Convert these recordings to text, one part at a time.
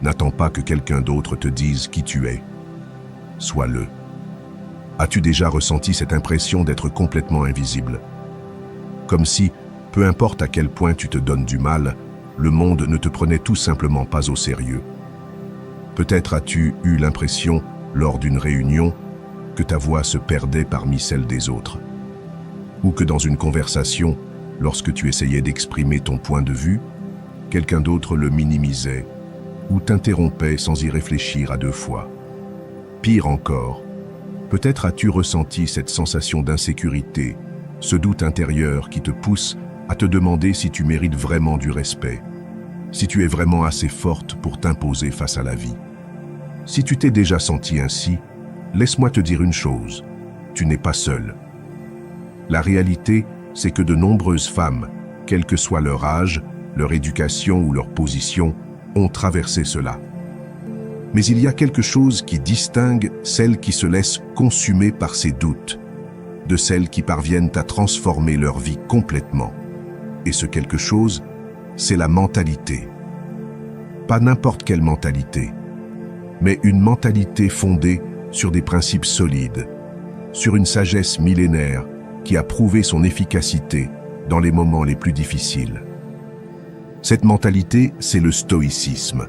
N'attends pas que quelqu'un d'autre te dise qui tu es. Sois-le. As-tu déjà ressenti cette impression d'être complètement invisible? Comme si, peu importe à quel point tu te donnes du mal, le monde ne te prenait tout simplement pas au sérieux. Peut-être as-tu eu l'impression, lors d'une réunion, que ta voix se perdait parmi celle des autres. Ou que dans une conversation, lorsque tu essayais d'exprimer ton point de vue, quelqu'un d'autre le minimisait ou t'interrompait sans y réfléchir à deux fois. Pire encore, peut-être as-tu ressenti cette sensation d'insécurité, ce doute intérieur qui te pousse à te demander si tu mérites vraiment du respect, si tu es vraiment assez forte pour t'imposer face à la vie. Si tu t'es déjà senti ainsi, laisse-moi te dire une chose, tu n'es pas seule. La réalité, c'est que de nombreuses femmes, quel que soit leur âge, leur éducation ou leur position, ont traversé cela. Mais il y a quelque chose qui distingue celles qui se laissent consumer par ces doutes, de celles qui parviennent à transformer leur vie complètement. Et ce quelque chose, c'est la mentalité. Pas n'importe quelle mentalité, mais une mentalité fondée sur des principes solides, sur une sagesse millénaire qui a prouvé son efficacité dans les moments les plus difficiles. Cette mentalité, c'est le stoïcisme.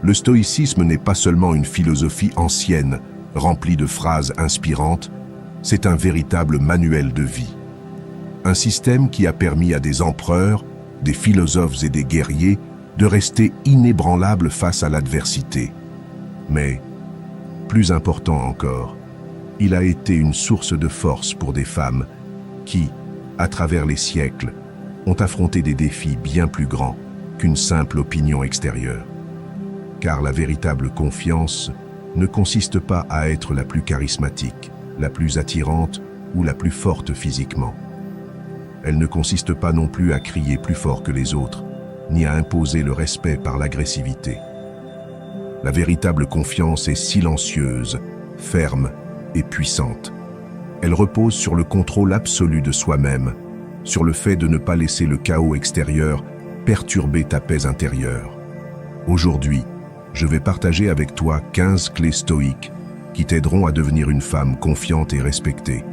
Le stoïcisme n'est pas seulement une philosophie ancienne, remplie de phrases inspirantes, c'est un véritable manuel de vie. Un système qui a permis à des empereurs, des philosophes et des guerriers de rester inébranlables face à l'adversité. Mais, plus important encore, il a été une source de force pour des femmes qui, à travers les siècles, ont affronté des défis bien plus grands qu'une simple opinion extérieure. Car la véritable confiance ne consiste pas à être la plus charismatique, la plus attirante ou la plus forte physiquement. Elle ne consiste pas non plus à crier plus fort que les autres, ni à imposer le respect par l'agressivité. La véritable confiance est silencieuse, ferme et puissante. Elle repose sur le contrôle absolu de soi-même, sur le fait de ne pas laisser le chaos extérieur perturber ta paix intérieure. Aujourd'hui, je vais partager avec toi 15 clés stoïques qui t'aideront à devenir une femme confiante et respectée.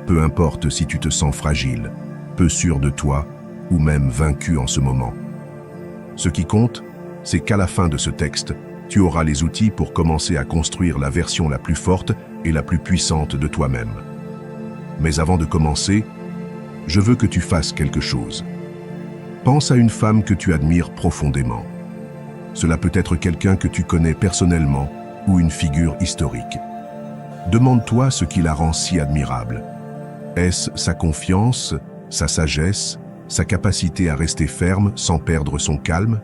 Peu importe si tu te sens fragile, peu sûre de toi ou même vaincue en ce moment. Ce qui compte, c'est qu'à la fin de ce texte, tu auras les outils pour commencer à construire la version la plus forte et la plus puissante de toi-même. Mais avant de commencer, je veux que tu fasses quelque chose. Pense à une femme que tu admires profondément. Cela peut être quelqu'un que tu connais personnellement ou une figure historique. Demande-toi ce qui la rend si admirable. Est-ce sa confiance, sa sagesse, sa capacité à rester ferme sans perdre son calme?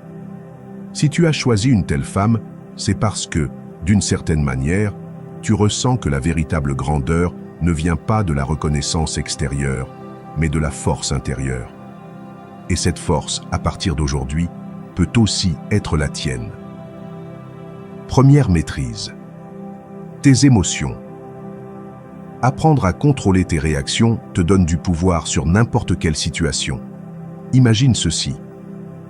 Si tu as choisi une telle femme, c'est parce que, d'une certaine manière, tu ressens que la véritable grandeur ne vient pas de la reconnaissance extérieure, mais de la force intérieure. Et cette force, à partir d'aujourd'hui, peut aussi être la tienne. Première maîtrise. Tes émotions. Apprendre à contrôler tes réactions te donne du pouvoir sur n'importe quelle situation. Imagine ceci.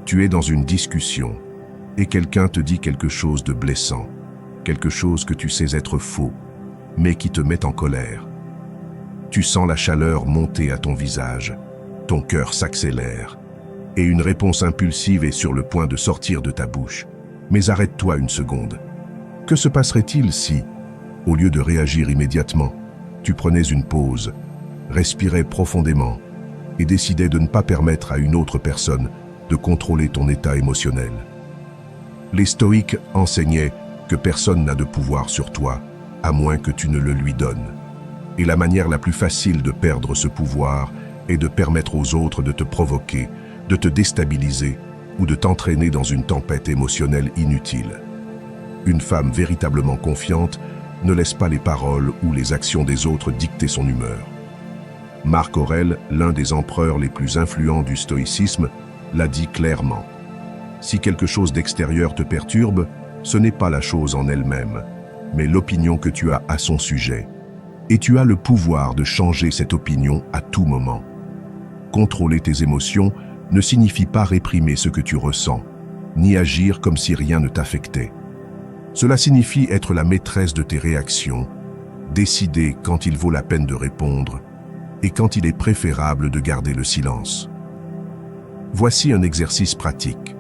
Tu es dans une discussion et quelqu'un te dit quelque chose de blessant, quelque chose que tu sais être faux, mais qui te met en colère. Tu sens la chaleur monter à ton visage, ton cœur s'accélère, et une réponse impulsive est sur le point de sortir de ta bouche. Mais arrête-toi une seconde. Que se passerait-il si, au lieu de réagir immédiatement, tu prenais une pause, respirais profondément et décidais de ne pas permettre à une autre personne de contrôler ton état émotionnel? Les stoïques enseignaient que personne n'a de pouvoir sur toi, à moins que tu ne le lui donnes. Et la manière la plus facile de perdre ce pouvoir est de permettre aux autres de te provoquer, de te déstabiliser ou de t'entraîner dans une tempête émotionnelle inutile. Une femme véritablement confiante ne laisse pas les paroles ou les actions des autres dicter son humeur. Marc Aurèle, l'un des empereurs les plus influents du stoïcisme, l'a dit clairement. Si quelque chose d'extérieur te perturbe, ce n'est pas la chose en elle-même, mais l'opinion que tu as à son sujet. Et tu as le pouvoir de changer cette opinion à tout moment. Contrôler tes émotions ne signifie pas réprimer ce que tu ressens, ni agir comme si rien ne t'affectait. Cela signifie être la maîtresse de tes réactions, décider quand il vaut la peine de répondre et quand il est préférable de garder le silence. Voici un exercice pratique.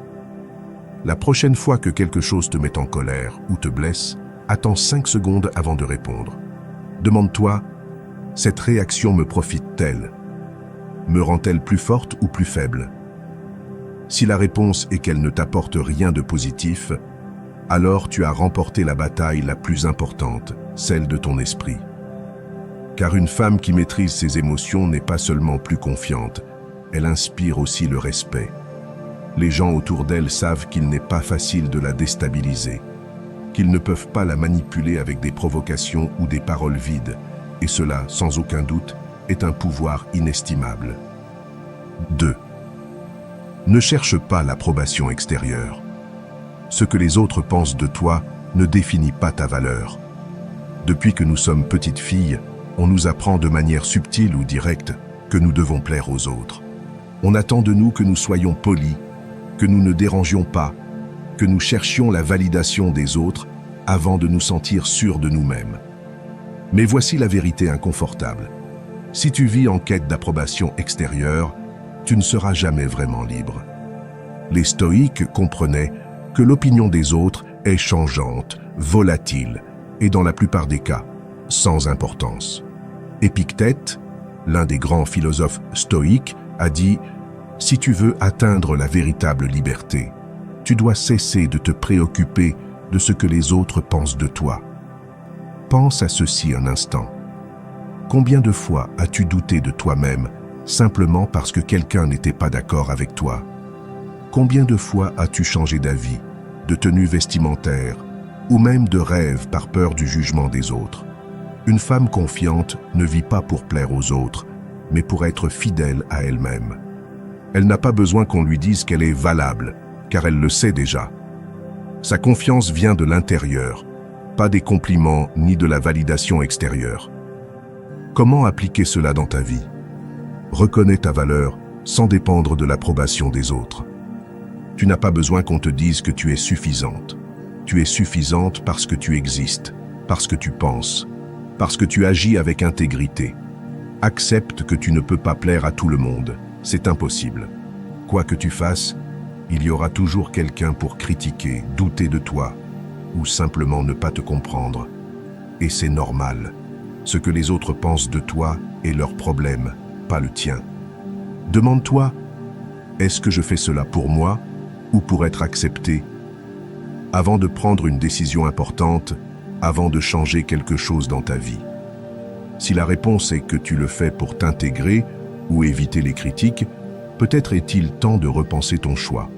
La prochaine fois que quelque chose te met en colère ou te blesse, attends 5 secondes avant de répondre. Demande-toi, cette réaction me profite-t-elle? Me rend-elle plus forte ou plus faible? Si la réponse est qu'elle ne t'apporte rien de positif, alors tu as remporté la bataille la plus importante, celle de ton esprit. Car une femme qui maîtrise ses émotions n'est pas seulement plus confiante, elle inspire aussi le respect. Les gens autour d'elle savent qu'il n'est pas facile de la déstabiliser, qu'ils ne peuvent pas la manipuler avec des provocations ou des paroles vides, et cela, sans aucun doute, est un pouvoir inestimable. 2. Ne cherche pas l'approbation extérieure. Ce que les autres pensent de toi ne définit pas ta valeur. Depuis que nous sommes petites filles, on nous apprend de manière subtile ou directe que nous devons plaire aux autres. On attend de nous que nous soyons polis, que nous ne dérangions pas, que nous cherchions la validation des autres avant de nous sentir sûrs de nous-mêmes. Mais voici la vérité inconfortable. Si tu vis en quête d'approbation extérieure, tu ne seras jamais vraiment libre. Les stoïques comprenaient que l'opinion des autres est changeante, volatile et dans la plupart des cas, sans importance. Épictète, l'un des grands philosophes stoïques, a dit « Si tu veux atteindre la véritable liberté, tu dois cesser de te préoccuper de ce que les autres pensent de toi. » Pense à ceci un instant. Combien de fois as-tu douté de toi-même simplement parce que quelqu'un n'était pas d'accord avec toi? Combien de fois as-tu changé d'avis, de tenue vestimentaire ou même de rêve par peur du jugement des autres? Une femme confiante ne vit pas pour plaire aux autres, mais pour être fidèle à elle-même. Elle n'a pas besoin qu'on lui dise qu'elle est valable, car elle le sait déjà. Sa confiance vient de l'intérieur, pas des compliments ni de la validation extérieure. Comment appliquer cela dans ta vie? Reconnais ta valeur sans dépendre de l'approbation des autres. Tu n'as pas besoin qu'on te dise que tu es suffisante. Tu es suffisante parce que tu existes, parce que tu penses, parce que tu agis avec intégrité. Accepte que tu ne peux pas plaire à tout le monde. C'est impossible. Quoi que tu fasses, il y aura toujours quelqu'un pour critiquer, douter de toi, ou simplement ne pas te comprendre. Et c'est normal. Ce que les autres pensent de toi est leur problème, pas le tien. Demande-toi, est-ce que je fais cela pour moi ou pour être accepté? Avant de prendre une décision importante, avant de changer quelque chose dans ta vie. Si la réponse est que tu le fais pour t'intégrer ou éviter les critiques, peut-être est-il temps de repenser ton choix.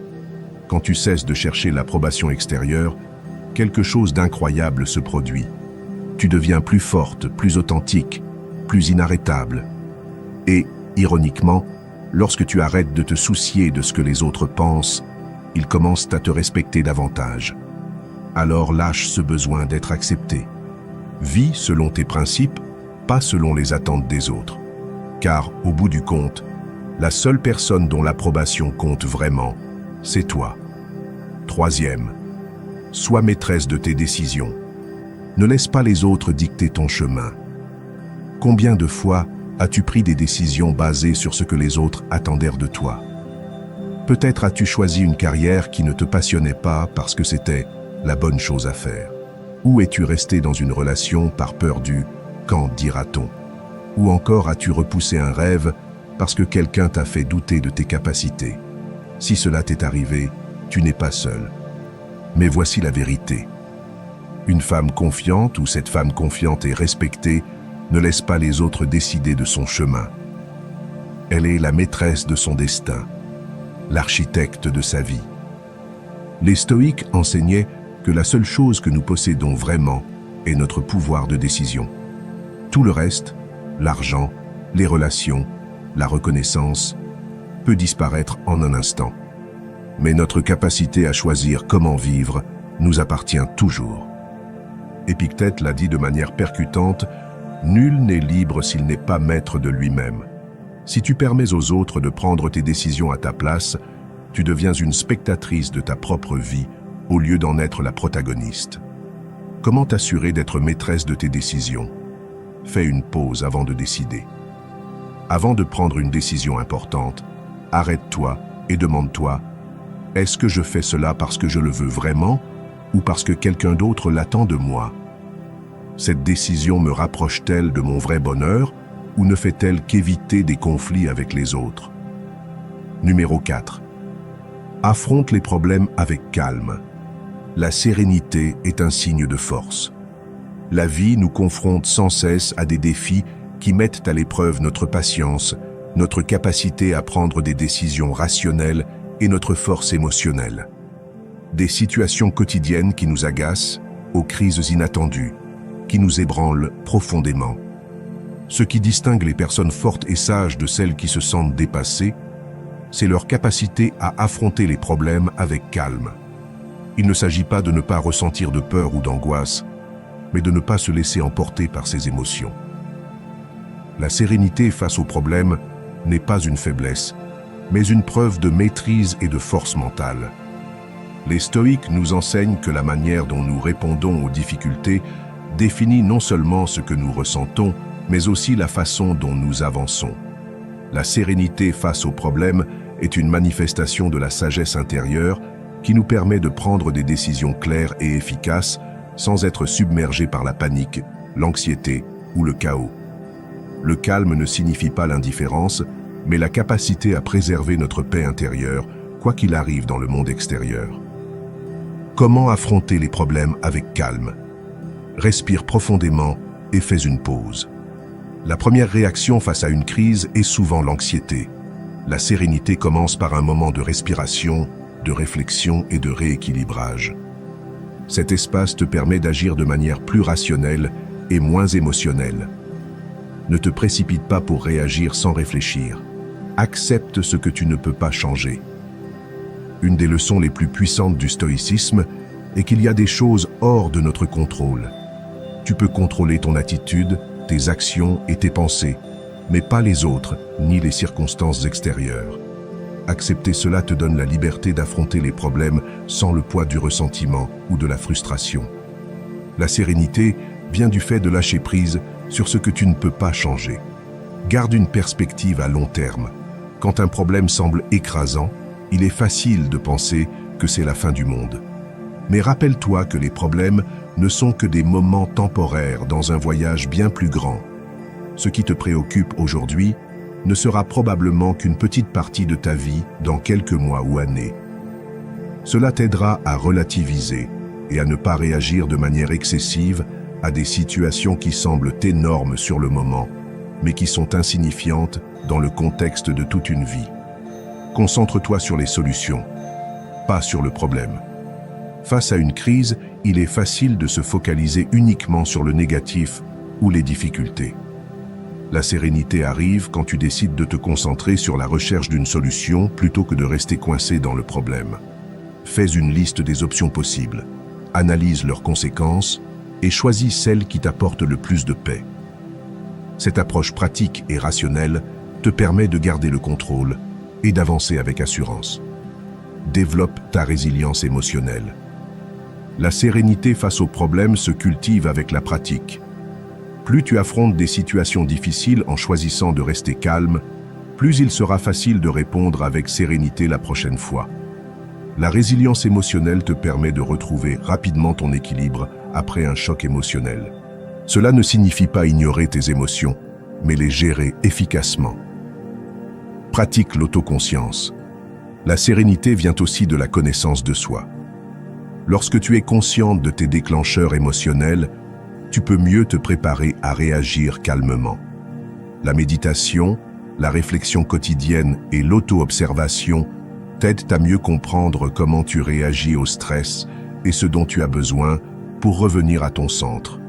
Quand tu cesses de chercher l'approbation extérieure, quelque chose d'incroyable se produit. Tu deviens plus forte, plus authentique, plus inarrêtable. Et, ironiquement, lorsque tu arrêtes de te soucier de ce que les autres pensent, ils commencent à te respecter davantage. Alors lâche ce besoin d'être accepté. Vis selon tes principes, pas selon les attentes des autres. Car, au bout du compte, la seule personne dont l'approbation compte vraiment, c'est toi. 3e, sois maîtresse de tes décisions. Ne laisse pas les autres dicter ton chemin. Combien de fois as-tu pris des décisions basées sur ce que les autres attendèrent de toi? Peut-être as-tu choisi une carrière qui ne te passionnait pas parce que c'était la bonne chose à faire. Ou es-tu resté dans une relation par peur du « quand dira-t-on » Ou encore as-tu repoussé un rêve parce que quelqu'un t'a fait douter de tes capacités? Si cela t'est arrivé, tu n'es pas seul. Mais voici la vérité. Une femme confiante ou cette femme confiante et respectée ne laisse pas les autres décider de son chemin. Elle est la maîtresse de son destin, l'architecte de sa vie. Les stoïques enseignaient que la seule chose que nous possédons vraiment est notre pouvoir de décision. Tout le reste, l'argent, les relations, la reconnaissance, peut disparaître en un instant. Mais notre capacité à choisir comment vivre nous appartient toujours. Épictète l'a dit de manière percutante, « Nul n'est libre s'il n'est pas maître de lui-même. » Si tu permets aux autres de prendre tes décisions à ta place, tu deviens une spectatrice de ta propre vie au lieu d'en être la protagoniste. Comment t'assurer d'être maîtresse de tes décisions? Fais une pause avant de décider. Avant de prendre une décision importante, arrête-toi et demande-toi, est-ce que je fais cela parce que je le veux vraiment ou parce que quelqu'un d'autre l'attend de moi? Cette décision me rapproche-t-elle de mon vrai bonheur ou ne fait-elle qu'éviter des conflits avec les autres? Numéro 4. Affronte les problèmes avec calme. La sérénité est un signe de force. La vie nous confronte sans cesse à des défis qui mettent à l'épreuve notre patience, notre capacité à prendre des décisions rationnelles et notre force émotionnelle. Des situations quotidiennes qui nous agacent, aux crises inattendues, qui nous ébranlent profondément. Ce qui distingue les personnes fortes et sages de celles qui se sentent dépassées, c'est leur capacité à affronter les problèmes avec calme. Il ne s'agit pas de ne pas ressentir de peur ou d'angoisse, mais de ne pas se laisser emporter par ses émotions. La sérénité face aux problèmes n'est pas une faiblesse, mais une preuve de maîtrise et de force mentale. Les stoïques nous enseignent que la manière dont nous répondons aux difficultés définit non seulement ce que nous ressentons, mais aussi la façon dont nous avançons. La sérénité face aux problèmes est une manifestation de la sagesse intérieure qui nous permet de prendre des décisions claires et efficaces sans être submergés par la panique, l'anxiété ou le chaos. Le calme ne signifie pas l'indifférence, mais la capacité à préserver notre paix intérieure, quoi qu'il arrive dans le monde extérieur. Comment affronter les problèmes avec calme? Respire profondément et fais une pause. La première réaction face à une crise est souvent l'anxiété. La sérénité commence par un moment de respiration, de réflexion et de rééquilibrage. Cet espace te permet d'agir de manière plus rationnelle et moins émotionnelle. Ne te précipite pas pour réagir sans réfléchir. Accepte ce que tu ne peux pas changer. Une des leçons les plus puissantes du stoïcisme est qu'il y a des choses hors de notre contrôle. Tu peux contrôler ton attitude, tes actions et tes pensées, mais pas les autres, ni les circonstances extérieures. Accepter cela te donne la liberté d'affronter les problèmes sans le poids du ressentiment ou de la frustration. La sérénité vient du fait de lâcher prise sur ce que tu ne peux pas changer. Garde une perspective à long terme. Quand un problème semble écrasant, il est facile de penser que c'est la fin du monde. Mais rappelle-toi que les problèmes ne sont que des moments temporaires dans un voyage bien plus grand. Ce qui te préoccupe aujourd'hui ne sera probablement qu'une petite partie de ta vie dans quelques mois ou années. Cela t'aidera à relativiser et à ne pas réagir de manière excessive à des situations qui semblent énormes sur le moment, mais qui sont insignifiantes dans le contexte de toute une vie. Concentre-toi sur les solutions, pas sur le problème. Face à une crise, il est facile de se focaliser uniquement sur le négatif ou les difficultés. La sérénité arrive quand tu décides de te concentrer sur la recherche d'une solution plutôt que de rester coincé dans le problème. Fais une liste des options possibles, analyse leurs conséquences et choisis celle qui t'apporte le plus de paix. Cette approche pratique et rationnelle te permet de garder le contrôle et d'avancer avec assurance. Développe ta résilience émotionnelle. La sérénité face aux problèmes se cultive avec la pratique. Plus tu affrontes des situations difficiles en choisissant de rester calme, plus il sera facile de répondre avec sérénité la prochaine fois. La résilience émotionnelle te permet de retrouver rapidement ton équilibre après un choc émotionnel. Cela ne signifie pas ignorer tes émotions, mais les gérer efficacement. Pratique l'autoconscience. La sérénité vient aussi de la connaissance de soi. Lorsque tu es consciente de tes déclencheurs émotionnels, tu peux mieux te préparer à réagir calmement. La méditation, la réflexion quotidienne et l'auto-observation t'aident à mieux comprendre comment tu réagis au stress et ce dont tu as besoin pour revenir à ton centre.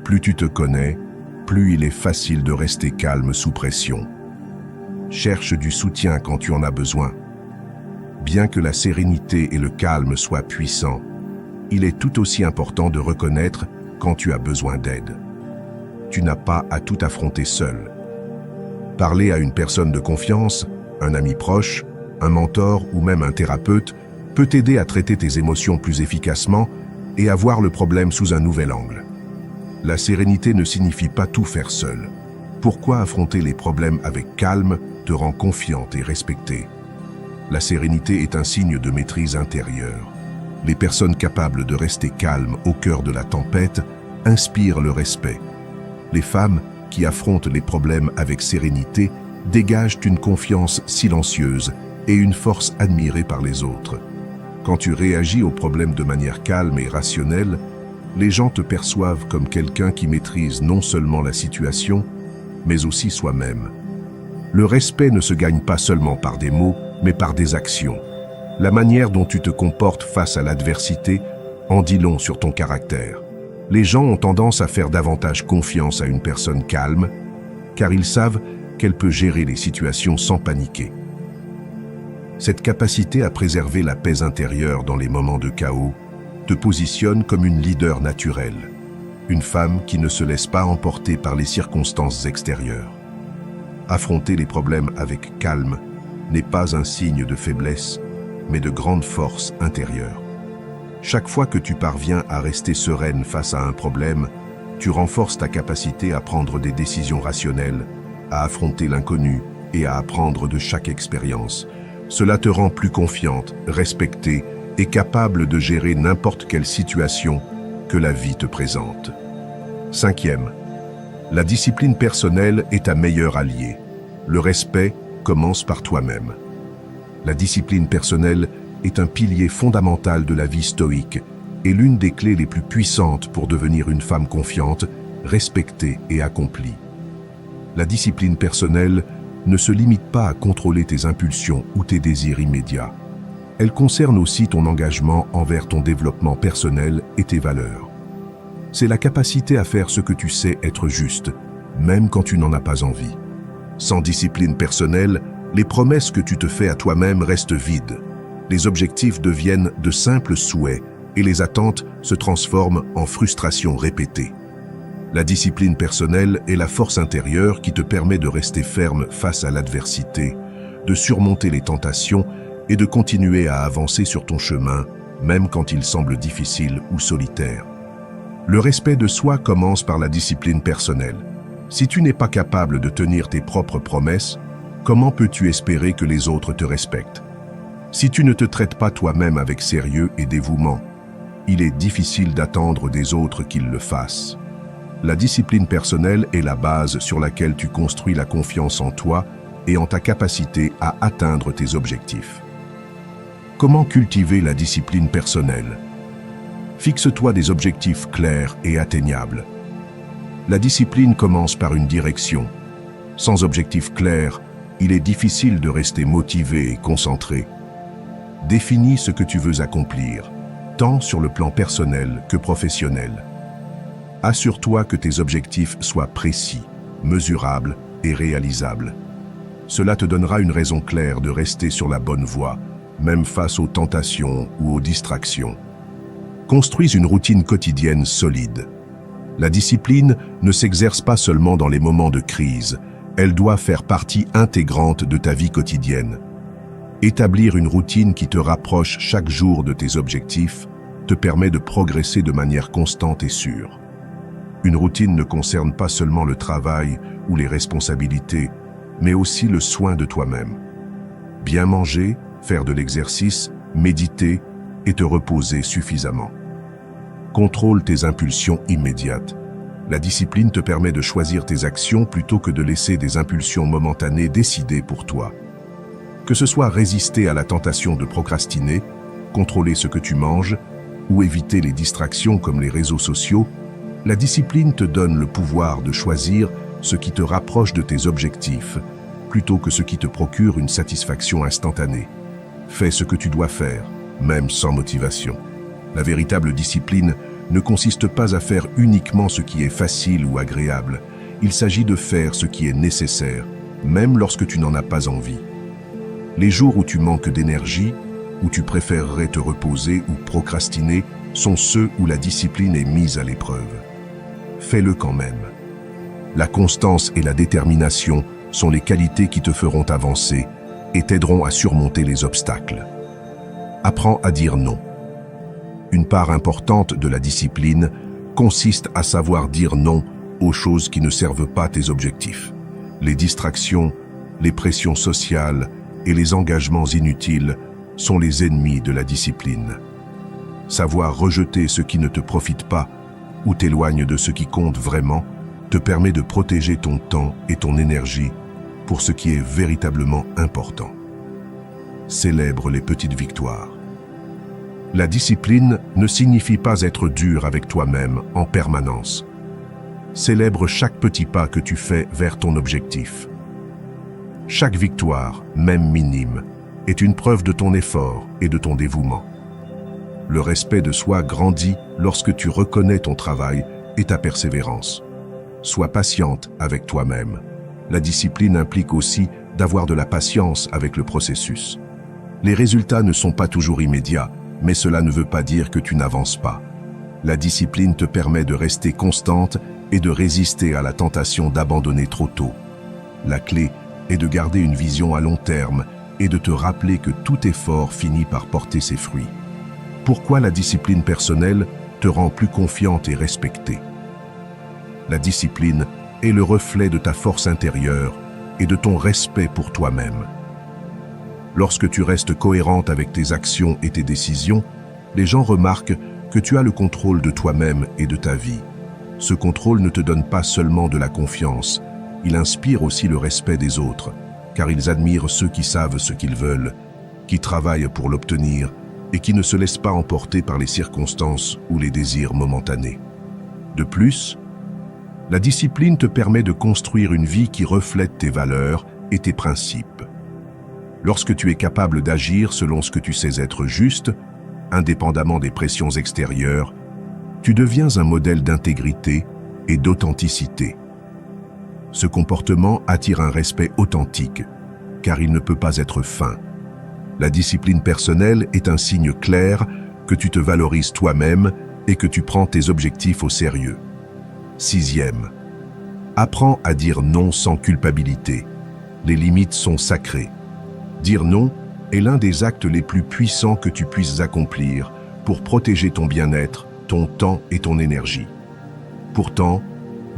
Plus tu te connais, plus il est facile de rester calme sous pression. Cherche du soutien quand tu en as besoin. Bien que la sérénité et le calme soient puissants, il est tout aussi important de reconnaître quand tu as besoin d'aide. Tu n'as pas à tout affronter seul. Parler à une personne de confiance, un ami proche, un mentor ou même un thérapeute peut t'aider à traiter tes émotions plus efficacement et à voir le problème sous un nouvel angle. La sérénité ne signifie pas tout faire seul. Pourquoi affronter les problèmes avec calme te rend confiante et respectée? La sérénité est un signe de maîtrise intérieure. Les personnes capables de rester calmes au cœur de la tempête inspirent le respect. Les femmes qui affrontent les problèmes avec sérénité dégagent une confiance silencieuse et une force admirée par les autres. Quand tu réagis aux problèmes de manière calme et rationnelle, les gens te perçoivent comme quelqu'un qui maîtrise non seulement la situation, mais aussi soi-même. Le respect ne se gagne pas seulement par des mots, mais par des actions. La manière dont tu te comportes face à l'adversité en dit long sur ton caractère. Les gens ont tendance à faire davantage confiance à une personne calme, car ils savent qu'elle peut gérer les situations sans paniquer. Cette capacité à préserver la paix intérieure dans les moments de chaos te positionne comme une leader naturelle, une femme qui ne se laisse pas emporter par les circonstances extérieures. Affronter les problèmes avec calme n'est pas un signe de faiblesse, mais de grande force intérieure. Chaque fois que tu parviens à rester sereine face à un problème, tu renforces ta capacité à prendre des décisions rationnelles, à affronter l'inconnu et à apprendre de chaque expérience. Cela te rend plus confiante, respectée et capable de gérer n'importe quelle situation que la vie te présente. 5e, la discipline personnelle est ta meilleure alliée. Le respect commence par toi-même. La discipline personnelle est un pilier fondamental de la vie stoïque et l'une des clés les plus puissantes pour devenir une femme confiante, respectée et accomplie. La discipline personnelle ne se limite pas à contrôler tes impulsions ou tes désirs immédiats. Elle concerne aussi ton engagement envers ton développement personnel et tes valeurs. C'est la capacité à faire ce que tu sais être juste, même quand tu n'en as pas envie. Sans discipline personnelle, les promesses que tu te fais à toi-même restent vides. Les objectifs deviennent de simples souhaits et les attentes se transforment en frustrations répétées. La discipline personnelle est la force intérieure qui te permet de rester ferme face à l'adversité, de surmonter les tentations et de continuer à avancer sur ton chemin, même quand il semble difficile ou solitaire. Le respect de soi commence par la discipline personnelle. Si tu n'es pas capable de tenir tes propres promesses, comment peux-tu espérer que les autres te respectent? Si tu ne te traites pas toi-même avec sérieux et dévouement, il est difficile d'attendre des autres qu'ils le fassent. La discipline personnelle est la base sur laquelle tu construis la confiance en toi et en ta capacité à atteindre tes objectifs. Comment cultiver la discipline personnelle? Fixe-toi des objectifs clairs et atteignables. La discipline commence par une direction. Sans objectif clair, il est difficile de rester motivé et concentré. Définis ce que tu veux accomplir, tant sur le plan personnel que professionnel. Assure-toi que tes objectifs soient précis, mesurables et réalisables. Cela te donnera une raison claire de rester sur la bonne voie, même face aux tentations ou aux distractions. Construis une routine quotidienne solide. La discipline ne s'exerce pas seulement dans les moments de crise, elle doit faire partie intégrante de ta vie quotidienne. Établir une routine qui te rapproche chaque jour de tes objectifs te permet de progresser de manière constante et sûre. Une routine ne concerne pas seulement le travail ou les responsabilités, mais aussi le soin de toi-même. Bien manger, faire de l'exercice, méditer et te reposer suffisamment. Contrôle tes impulsions immédiates. La discipline te permet de choisir tes actions plutôt que de laisser des impulsions momentanées décider pour toi. Que ce soit résister à la tentation de procrastiner, contrôler ce que tu manges ou éviter les distractions comme les réseaux sociaux, la discipline te donne le pouvoir de choisir ce qui te rapproche de tes objectifs plutôt que ce qui te procure une satisfaction instantanée. Fais ce que tu dois faire, même sans motivation. La véritable discipline ne consiste pas à faire uniquement ce qui est facile ou agréable. Il s'agit de faire ce qui est nécessaire, même lorsque tu n'en as pas envie. Les jours où tu manques d'énergie, où tu préférerais te reposer ou procrastiner, sont ceux où la discipline est mise à l'épreuve. Fais-le quand même. La constance et la détermination sont les qualités qui te feront avancer, et t'aideront à surmonter les obstacles. Apprends à dire non. Une part importante de la discipline consiste à savoir dire non aux choses qui ne servent pas tes objectifs. Les distractions, les pressions sociales et les engagements inutiles sont les ennemis de la discipline. Savoir rejeter ce qui ne te profite pas ou t'éloigne de ce qui compte vraiment te permet de protéger ton temps et ton énergie pour ce qui est véritablement important. Célèbre les petites victoires. La discipline ne signifie pas être dur avec toi-même en permanence. Célèbre chaque petit pas que tu fais vers ton objectif. Chaque victoire, même minime, est une preuve de ton effort et de ton dévouement. Le respect de soi grandit lorsque tu reconnais ton travail et ta persévérance. Sois patiente avec toi-même. La discipline implique aussi d'avoir de la patience avec le processus. Les résultats ne sont pas toujours immédiats, mais cela ne veut pas dire que tu n'avances pas. La discipline te permet de rester constante et de résister à la tentation d'abandonner trop tôt. La clé est de garder une vision à long terme et de te rappeler que tout effort finit par porter ses fruits. Pourquoi la discipline personnelle te rend plus confiante et respectée? La discipline est le reflet de ta force intérieure et de ton respect pour toi-même. Lorsque tu restes cohérente avec tes actions et tes décisions, les gens remarquent que tu as le contrôle de toi-même et de ta vie. Ce contrôle ne te donne pas seulement de la confiance, il inspire aussi le respect des autres, car ils admirent ceux qui savent ce qu'ils veulent, qui travaillent pour l'obtenir et qui ne se laissent pas emporter par les circonstances ou les désirs momentanés. De plus, la discipline te permet de construire une vie qui reflète tes valeurs et tes principes. Lorsque tu es capable d'agir selon ce que tu sais être juste, indépendamment des pressions extérieures, tu deviens un modèle d'intégrité et d'authenticité. Ce comportement attire un respect authentique, car il ne peut pas être feint. La discipline personnelle est un signe clair que tu te valorises toi-même et que tu prends tes objectifs au sérieux. 6e. Apprends à dire non sans culpabilité. Les limites sont sacrées. Dire non est l'un des actes les plus puissants que tu puisses accomplir pour protéger ton bien-être, ton temps et ton énergie. Pourtant,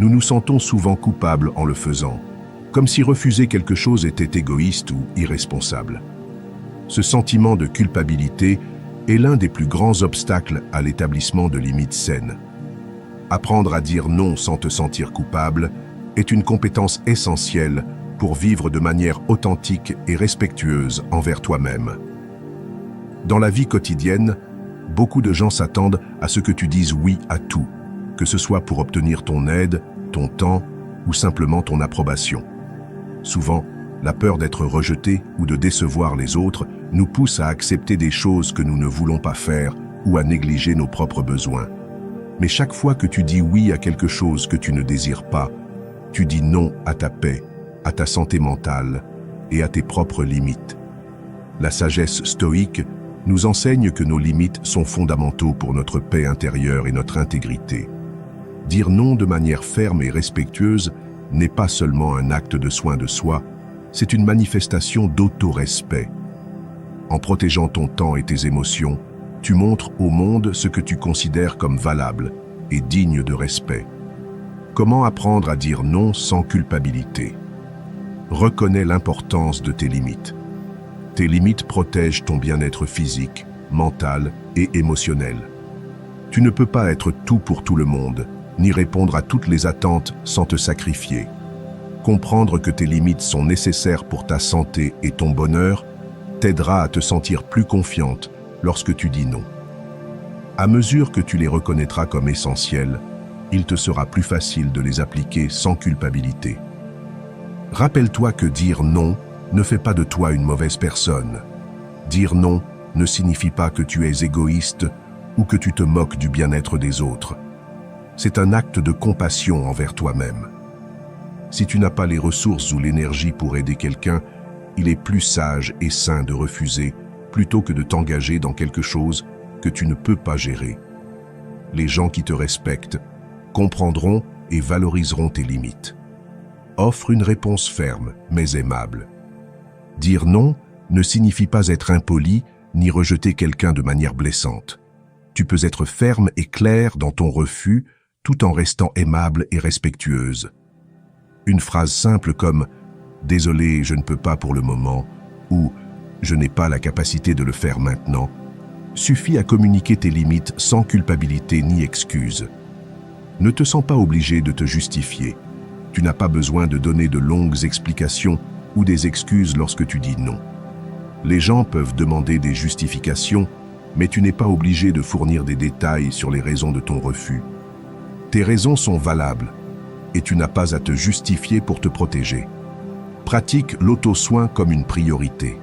nous nous sentons souvent coupables en le faisant, comme si refuser quelque chose était égoïste ou irresponsable. Ce sentiment de culpabilité est l'un des plus grands obstacles à l'établissement de limites saines. Apprendre à dire non sans te sentir coupable est une compétence essentielle pour vivre de manière authentique et respectueuse envers toi-même. Dans la vie quotidienne, beaucoup de gens s'attendent à ce que tu dises oui à tout, que ce soit pour obtenir ton aide, ton temps ou simplement ton approbation. Souvent, la peur d'être rejeté ou de décevoir les autres nous pousse à accepter des choses que nous ne voulons pas faire ou à négliger nos propres besoins. Mais chaque fois que tu dis oui à quelque chose que tu ne désires pas, tu dis non à ta paix, à ta santé mentale et à tes propres limites. La sagesse stoïque nous enseigne que nos limites sont fondamentaux pour notre paix intérieure et notre intégrité. Dire non de manière ferme et respectueuse n'est pas seulement un acte de soin de soi, c'est une manifestation d'auto-respect. En protégeant ton temps et tes émotions, tu montres au monde ce que tu considères comme valable et digne de respect. Comment apprendre à dire non sans culpabilité? Reconnais l'importance de tes limites. Tes limites protègent ton bien-être physique, mental et émotionnel. Tu ne peux pas être tout pour tout le monde, ni répondre à toutes les attentes sans te sacrifier. Comprendre que tes limites sont nécessaires pour ta santé et ton bonheur t'aidera à te sentir plus confiante lorsque tu dis non. À mesure que tu les reconnaîtras comme essentiels, il te sera plus facile de les appliquer sans culpabilité. Rappelle-toi que dire non ne fait pas de toi une mauvaise personne. Dire non ne signifie pas que tu es égoïste ou que tu te moques du bien-être des autres. C'est un acte de compassion envers toi-même. Si tu n'as pas les ressources ou l'énergie pour aider quelqu'un, il est plus sage et sain de refuser plutôt que de t'engager dans quelque chose que tu ne peux pas gérer. Les gens qui te respectent comprendront et valoriseront tes limites. Offre une réponse ferme mais aimable. Dire non ne signifie pas être impoli ni rejeter quelqu'un de manière blessante. Tu peux être ferme et clair dans ton refus tout en restant aimable et respectueuse. Une phrase simple comme « Désolé, je ne peux pas pour le moment » ou « Je n'ai pas la capacité de le faire maintenant » suffit à communiquer tes limites sans culpabilité ni excuse. Ne te sens pas obligé de te justifier. Tu n'as pas besoin de donner de longues explications ou des excuses lorsque tu dis non. Les gens peuvent demander des justifications, mais tu n'es pas obligé de fournir des détails sur les raisons de ton refus. Tes raisons sont valables et tu n'as pas à te justifier pour te protéger. Pratique l'auto-soin comme une priorité.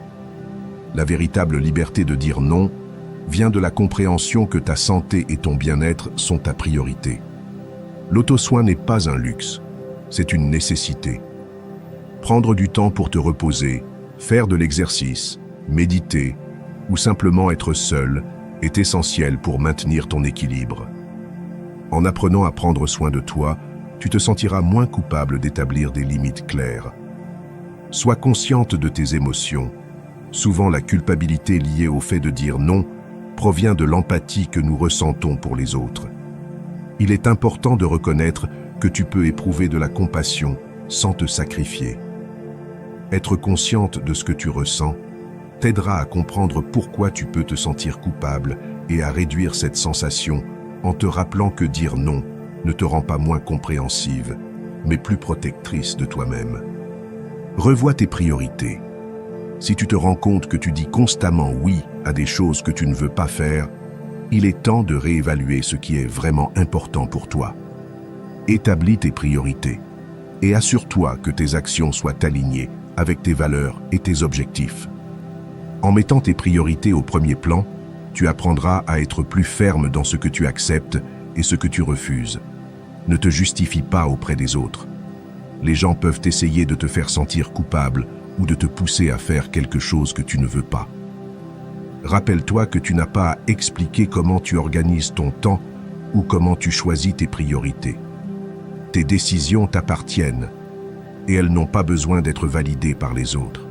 La véritable liberté de dire non vient de la compréhension que ta santé et ton bien-être sont ta priorité. L'auto-soin n'est pas un luxe, c'est une nécessité. Prendre du temps pour te reposer, faire de l'exercice, méditer ou simplement être seul est essentiel pour maintenir ton équilibre. En apprenant à prendre soin de toi, tu te sentiras moins coupable d'établir des limites claires. Sois consciente de tes émotions. Souvent, la culpabilité liée au fait de dire non provient de l'empathie que nous ressentons pour les autres. Il est important de reconnaître que tu peux éprouver de la compassion sans te sacrifier. Être consciente de ce que tu ressens t'aidera à comprendre pourquoi tu peux te sentir coupable et à réduire cette sensation en te rappelant que dire non ne te rend pas moins compréhensive, mais plus protectrice de toi-même. Revois tes priorités. Si tu te rends compte que tu dis constamment oui à des choses que tu ne veux pas faire, il est temps de réévaluer ce qui est vraiment important pour toi. Établis tes priorités et assure-toi que tes actions soient alignées avec tes valeurs et tes objectifs. En mettant tes priorités au premier plan, tu apprendras à être plus ferme dans ce que tu acceptes et ce que tu refuses. Ne te justifie pas auprès des autres. Les gens peuvent essayer de te faire sentir coupable ou de te pousser à faire quelque chose que tu ne veux pas. Rappelle-toi que tu n'as pas à expliquer comment tu organises ton temps ou comment tu choisis tes priorités. Tes décisions t'appartiennent et elles n'ont pas besoin d'être validées par les autres.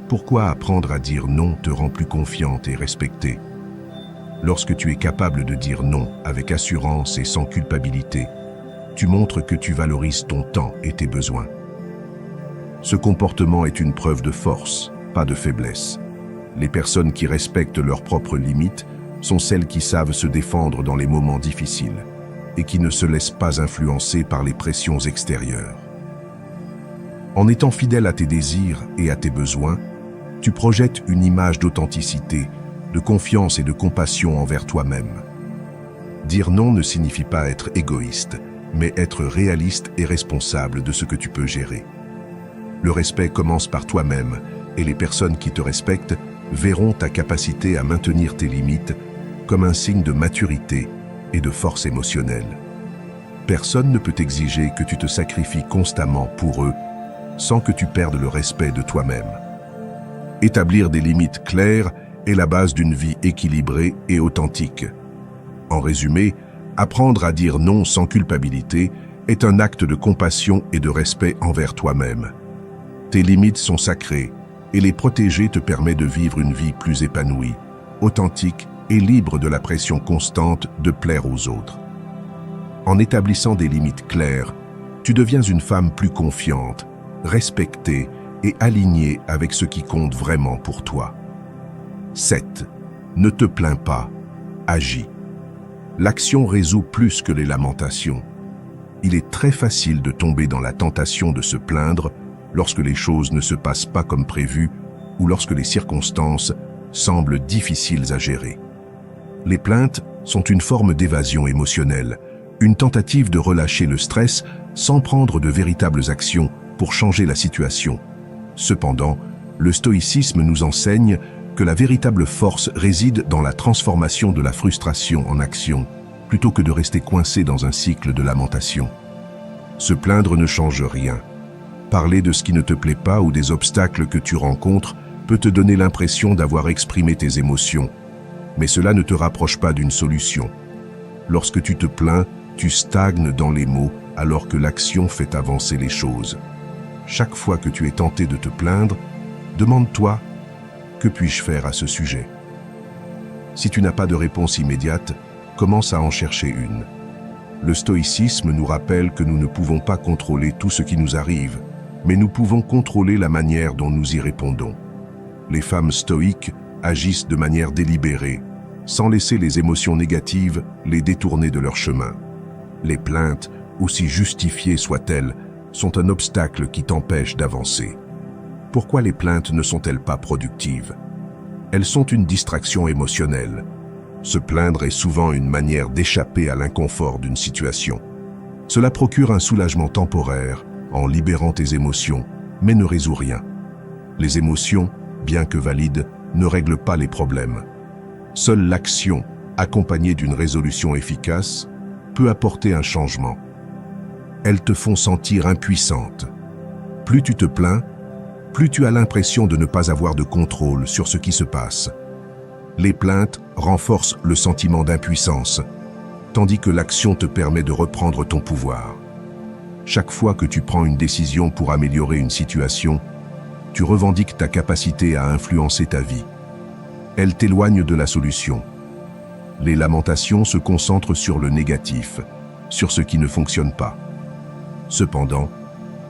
Pourquoi apprendre à dire non te rend plus confiante et respectée? Lorsque tu es capable de dire non avec assurance et sans culpabilité, tu montres que tu valorises ton temps et tes besoins. Ce comportement est une preuve de force, pas de faiblesse. Les personnes qui respectent leurs propres limites sont celles qui savent se défendre dans les moments difficiles et qui ne se laissent pas influencer par les pressions extérieures. En étant fidèle à tes désirs et à tes besoins, tu projettes une image d'authenticité, de confiance et de compassion envers toi-même. Dire non ne signifie pas être égoïste, mais être réaliste et responsable de ce que tu peux gérer. Le respect commence par toi-même et les personnes qui te respectent verront ta capacité à maintenir tes limites comme un signe de maturité et de force émotionnelle. Personne ne peut exiger que tu te sacrifies constamment pour eux sans que tu perdes le respect de toi-même. Établir des limites claires est la base d'une vie équilibrée et authentique. En résumé, apprendre à dire non sans culpabilité est un acte de compassion et de respect envers toi-même. Tes limites sont sacrées et les protéger te permet de vivre une vie plus épanouie, authentique et libre de la pression constante de plaire aux autres. En établissant des limites claires, tu deviens une femme plus confiante, respectée et alignée avec ce qui compte vraiment pour toi. 7. Ne te plains pas, agis. L'action résout plus que les lamentations. Il est très facile de tomber dans la tentation de se plaindre lorsque les choses ne se passent pas comme prévu ou lorsque les circonstances semblent difficiles à gérer. Les plaintes sont une forme d'évasion émotionnelle, une tentative de relâcher le stress sans prendre de véritables actions pour changer la situation. Cependant, le stoïcisme nous enseigne que la véritable force réside dans la transformation de la frustration en action, plutôt que de rester coincé dans un cycle de lamentation. Se plaindre ne change rien. Parler de ce qui ne te plaît pas ou des obstacles que tu rencontres peut te donner l'impression d'avoir exprimé tes émotions, mais cela ne te rapproche pas d'une solution. Lorsque tu te plains, tu stagnes dans les mots alors que l'action fait avancer les choses. Chaque fois que tu es tenté de te plaindre, Demande-toi, que puis-je faire à ce sujet? Si tu n'as pas de réponse immédiate, commence à en chercher une. Le stoïcisme nous rappelle que nous ne pouvons pas contrôler tout ce qui nous arrive, mais nous pouvons contrôler la manière dont nous y répondons. Les femmes stoïques agissent de manière délibérée, sans laisser les émotions négatives les détourner de leur chemin. Les plaintes, aussi justifiées soient-elles, sont un obstacle qui t'empêche d'avancer. Pourquoi les plaintes ne sont-elles pas productives? Elles sont une distraction émotionnelle. Se plaindre est souvent une manière d'échapper à l'inconfort d'une situation. Cela procure un soulagement temporaire en libérant tes émotions, mais ne résout rien. Les émotions, bien que valides, ne règlent pas les problèmes. Seule l'action, accompagnée d'une résolution efficace, peut apporter un changement. Elles te font sentir impuissante. Plus tu te plains, plus tu as l'impression de ne pas avoir de contrôle sur ce qui se passe. Les plaintes renforcent le sentiment d'impuissance, tandis que l'action te permet de reprendre ton pouvoir. Chaque fois que tu prends une décision pour améliorer une situation, tu revendiques ta capacité à influencer ta vie. Elle t'éloigne de la solution. Les lamentations se concentrent sur le négatif, sur ce qui ne fonctionne pas. Cependant,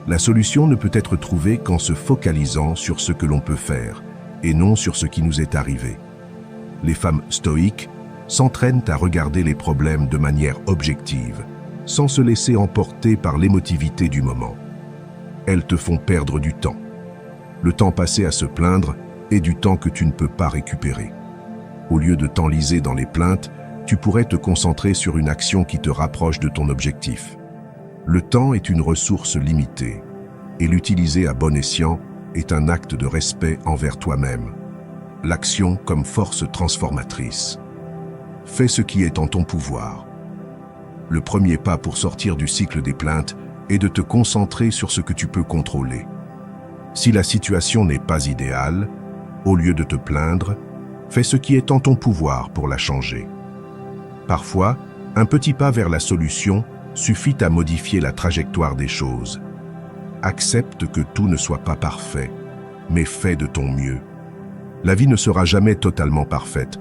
la solution ne peut être trouvée qu'en se focalisant sur ce que l'on peut faire, et non sur ce qui nous est arrivé. Les femmes stoïques s'entraînent à regarder les problèmes de manière objective, sans se laisser emporter par l'émotivité du moment. Elles te font perdre du temps. Le temps passé à se plaindre est du temps que tu ne peux pas récupérer. Au lieu de t'enliser dans les plaintes, tu pourrais te concentrer sur une action qui te rapproche de ton objectif. Le temps est une ressource limitée, et l'utiliser à bon escient est un acte de respect envers toi-même. L'action comme force transformatrice. Fais ce qui est en ton pouvoir. Le premier pas pour sortir du cycle des plaintes est de te concentrer sur ce que tu peux contrôler. Si la situation n'est pas idéale, au lieu de te plaindre, fais ce qui est en ton pouvoir pour la changer. Parfois, un petit pas vers la solution suffit à modifier la trajectoire des choses. Accepte que tout ne soit pas parfait, mais fais de ton mieux. La vie ne sera jamais totalement parfaite,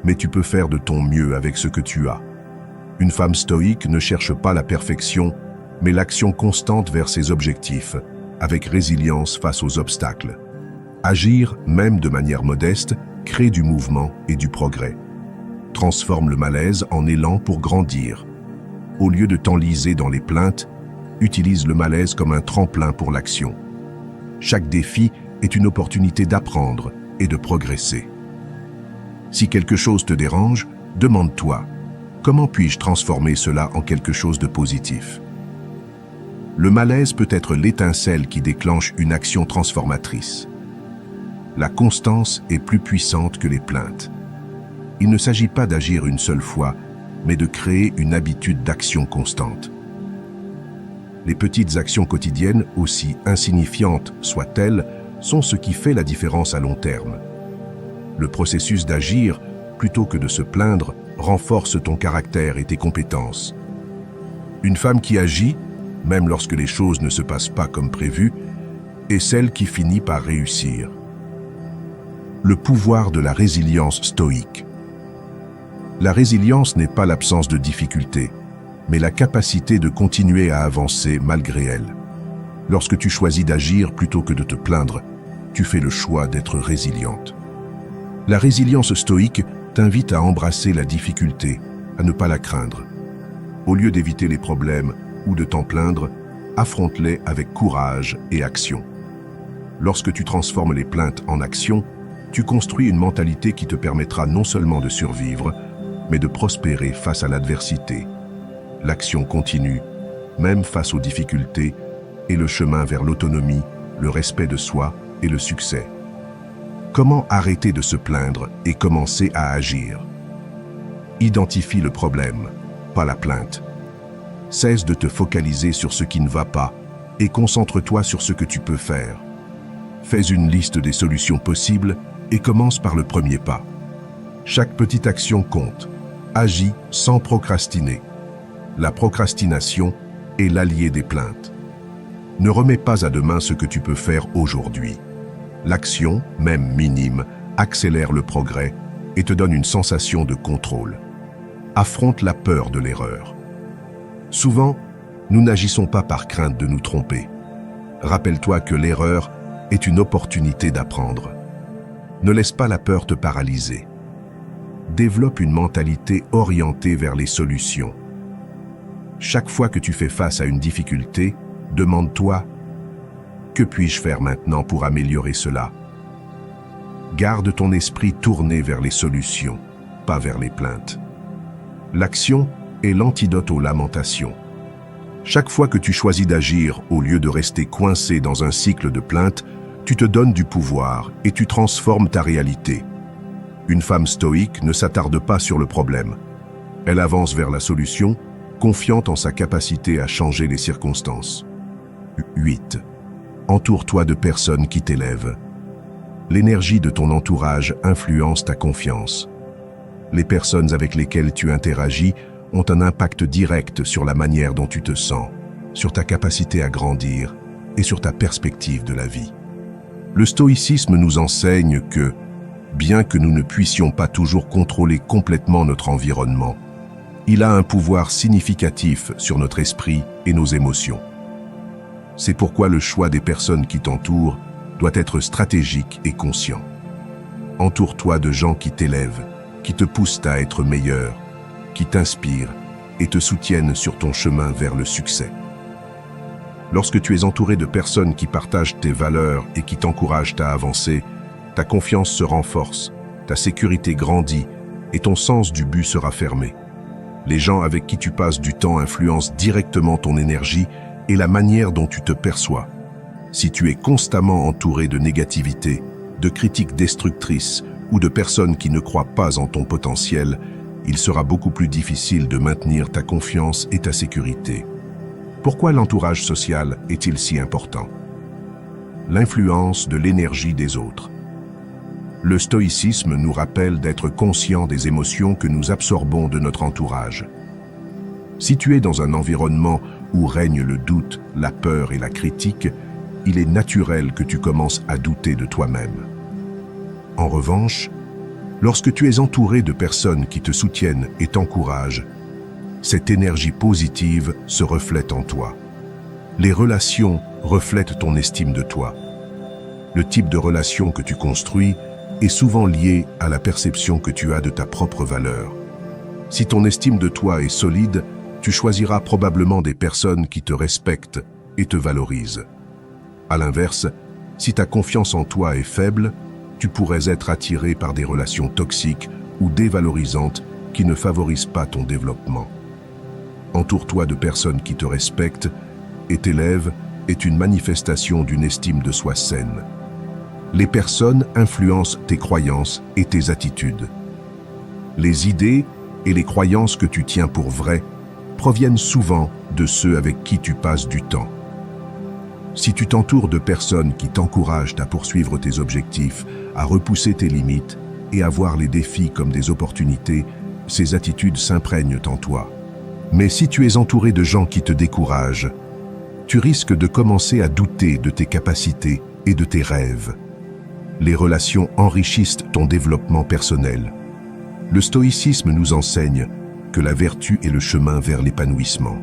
mais tu peux faire de ton mieux avec ce que tu as. Une femme stoïque ne cherche pas la perfection, mais l'action constante vers ses objectifs, avec résilience face aux obstacles. Agir, même de manière modeste, crée du mouvement et du progrès. Transforme le malaise en élan pour grandir. Au lieu de t'enliser dans les plaintes, utilise le malaise comme un tremplin pour l'action. Chaque défi est une opportunité d'apprendre et de progresser. Si quelque chose te dérange, demande-toi, comment puis-je transformer cela en quelque chose de positif? Le malaise peut être l'étincelle qui déclenche une action transformatrice. La constance est plus puissante que les plaintes. Il ne s'agit pas d'agir une seule fois, mais de créer une habitude d'action constante. Les petites actions quotidiennes, aussi insignifiantes soient-elles, sont ce qui fait la différence à long terme. Le processus d'agir, plutôt que de se plaindre, renforce ton caractère et tes compétences. Une femme qui agit, même lorsque les choses ne se passent pas comme prévu, est celle qui finit par réussir. Le pouvoir de la résilience stoïque. La résilience n'est pas l'absence de difficultés, mais la capacité de continuer à avancer malgré elles. Lorsque tu choisis d'agir plutôt que de te plaindre, tu fais le choix d'être résiliente. La résilience stoïque t'invite à embrasser la difficulté, à ne pas la craindre. Au lieu d'éviter les problèmes ou de t'en plaindre, affronte-les avec courage et action. Lorsque tu transformes les plaintes en action, tu construis une mentalité qui te permettra non seulement de survivre, mais de prospérer face à l'adversité. L'action continue, même face aux difficultés, est le chemin vers l'autonomie, le respect de soi et le succès. Comment arrêter de se plaindre et commencer à agir? Identifie le problème, pas la plainte. Cesse de te focaliser sur ce qui ne va pas et concentre-toi sur ce que tu peux faire. Fais une liste des solutions possibles et commence par le premier pas. Chaque petite action compte. Agis sans procrastiner. La procrastination est l'allié des plaintes. Ne remets pas à demain ce que tu peux faire aujourd'hui. L'action, même minime, accélère le progrès et te donne une sensation de contrôle. Affronte la peur de l'erreur. Souvent, nous n'agissons pas par crainte de nous tromper. Rappelle-toi que l'erreur est une opportunité d'apprendre. Ne laisse pas la peur te paralyser. Développe une mentalité orientée vers les solutions. Chaque fois que tu fais face à une difficulté, demande-toi « Que puis-je faire maintenant pour améliorer cela ?» Garde ton esprit tourné vers les solutions, pas vers les plaintes. L'action est l'antidote aux lamentations. Chaque fois que tu choisis d'agir au lieu de rester coincé dans un cycle de plaintes, tu te donnes du pouvoir et tu transformes ta réalité. Une femme stoïque ne s'attarde pas sur le problème. Elle avance vers la solution, confiante en sa capacité à changer les circonstances. 8. Entoure-toi de personnes qui t'élèvent. L'énergie de ton entourage influence ta confiance. Les personnes avec lesquelles tu interagis ont un impact direct sur la manière dont tu te sens, sur ta capacité à grandir et sur ta perspective de la vie. Le stoïcisme nous enseigne que, bien que nous ne puissions pas toujours contrôler complètement notre environnement, il a un pouvoir significatif sur notre esprit et nos émotions. C'est pourquoi le choix des personnes qui t'entourent doit être stratégique et conscient. Entoure-toi de gens qui t'élèvent, qui te poussent à être meilleur, qui t'inspirent et te soutiennent sur ton chemin vers le succès. Lorsque tu es entouré de personnes qui partagent tes valeurs et qui t'encouragent à avancer, ta confiance se renforce, ta sécurité grandit et ton sens du but sera fermé. Les gens avec qui tu passes du temps influencent directement ton énergie et la manière dont tu te perçois. Si tu es constamment entouré de négativité, de critiques destructrices ou de personnes qui ne croient pas en ton potentiel, il sera beaucoup plus difficile de maintenir ta confiance et ta sécurité. Pourquoi l'entourage social est-il si important? L'influence de l'énergie des autres. Le stoïcisme nous rappelle d'être conscient des émotions que nous absorbons de notre entourage. Si tu es dans un environnement où règne le doute, la peur et la critique, il est naturel que tu commences à douter de toi-même. En revanche, lorsque tu es entouré de personnes qui te soutiennent et t'encouragent, cette énergie positive se reflète en toi. Les relations reflètent ton estime de toi. Le type de relation que tu construis est souvent lié à la perception que tu as de ta propre valeur. Si ton estime de toi est solide, tu choisiras probablement des personnes qui te respectent et te valorisent. À l'inverse, si ta confiance en toi est faible, tu pourrais être attiré par des relations toxiques ou dévalorisantes qui ne favorisent pas ton développement. Entoure-toi de personnes qui te respectent et t'élèvent est une manifestation d'une estime de soi saine. Les personnes influencent tes croyances et tes attitudes. Les idées et les croyances que tu tiens pour vraies proviennent souvent de ceux avec qui tu passes du temps. Si tu t'entoures de personnes qui t'encouragent à poursuivre tes objectifs, à repousser tes limites et à voir les défis comme des opportunités, ces attitudes s'imprègnent en toi. Mais si tu es entouré de gens qui te découragent, tu risques de commencer à douter de tes capacités et de tes rêves. Les relations enrichissent ton développement personnel. Le stoïcisme nous enseigne que la vertu est le chemin vers l'épanouissement.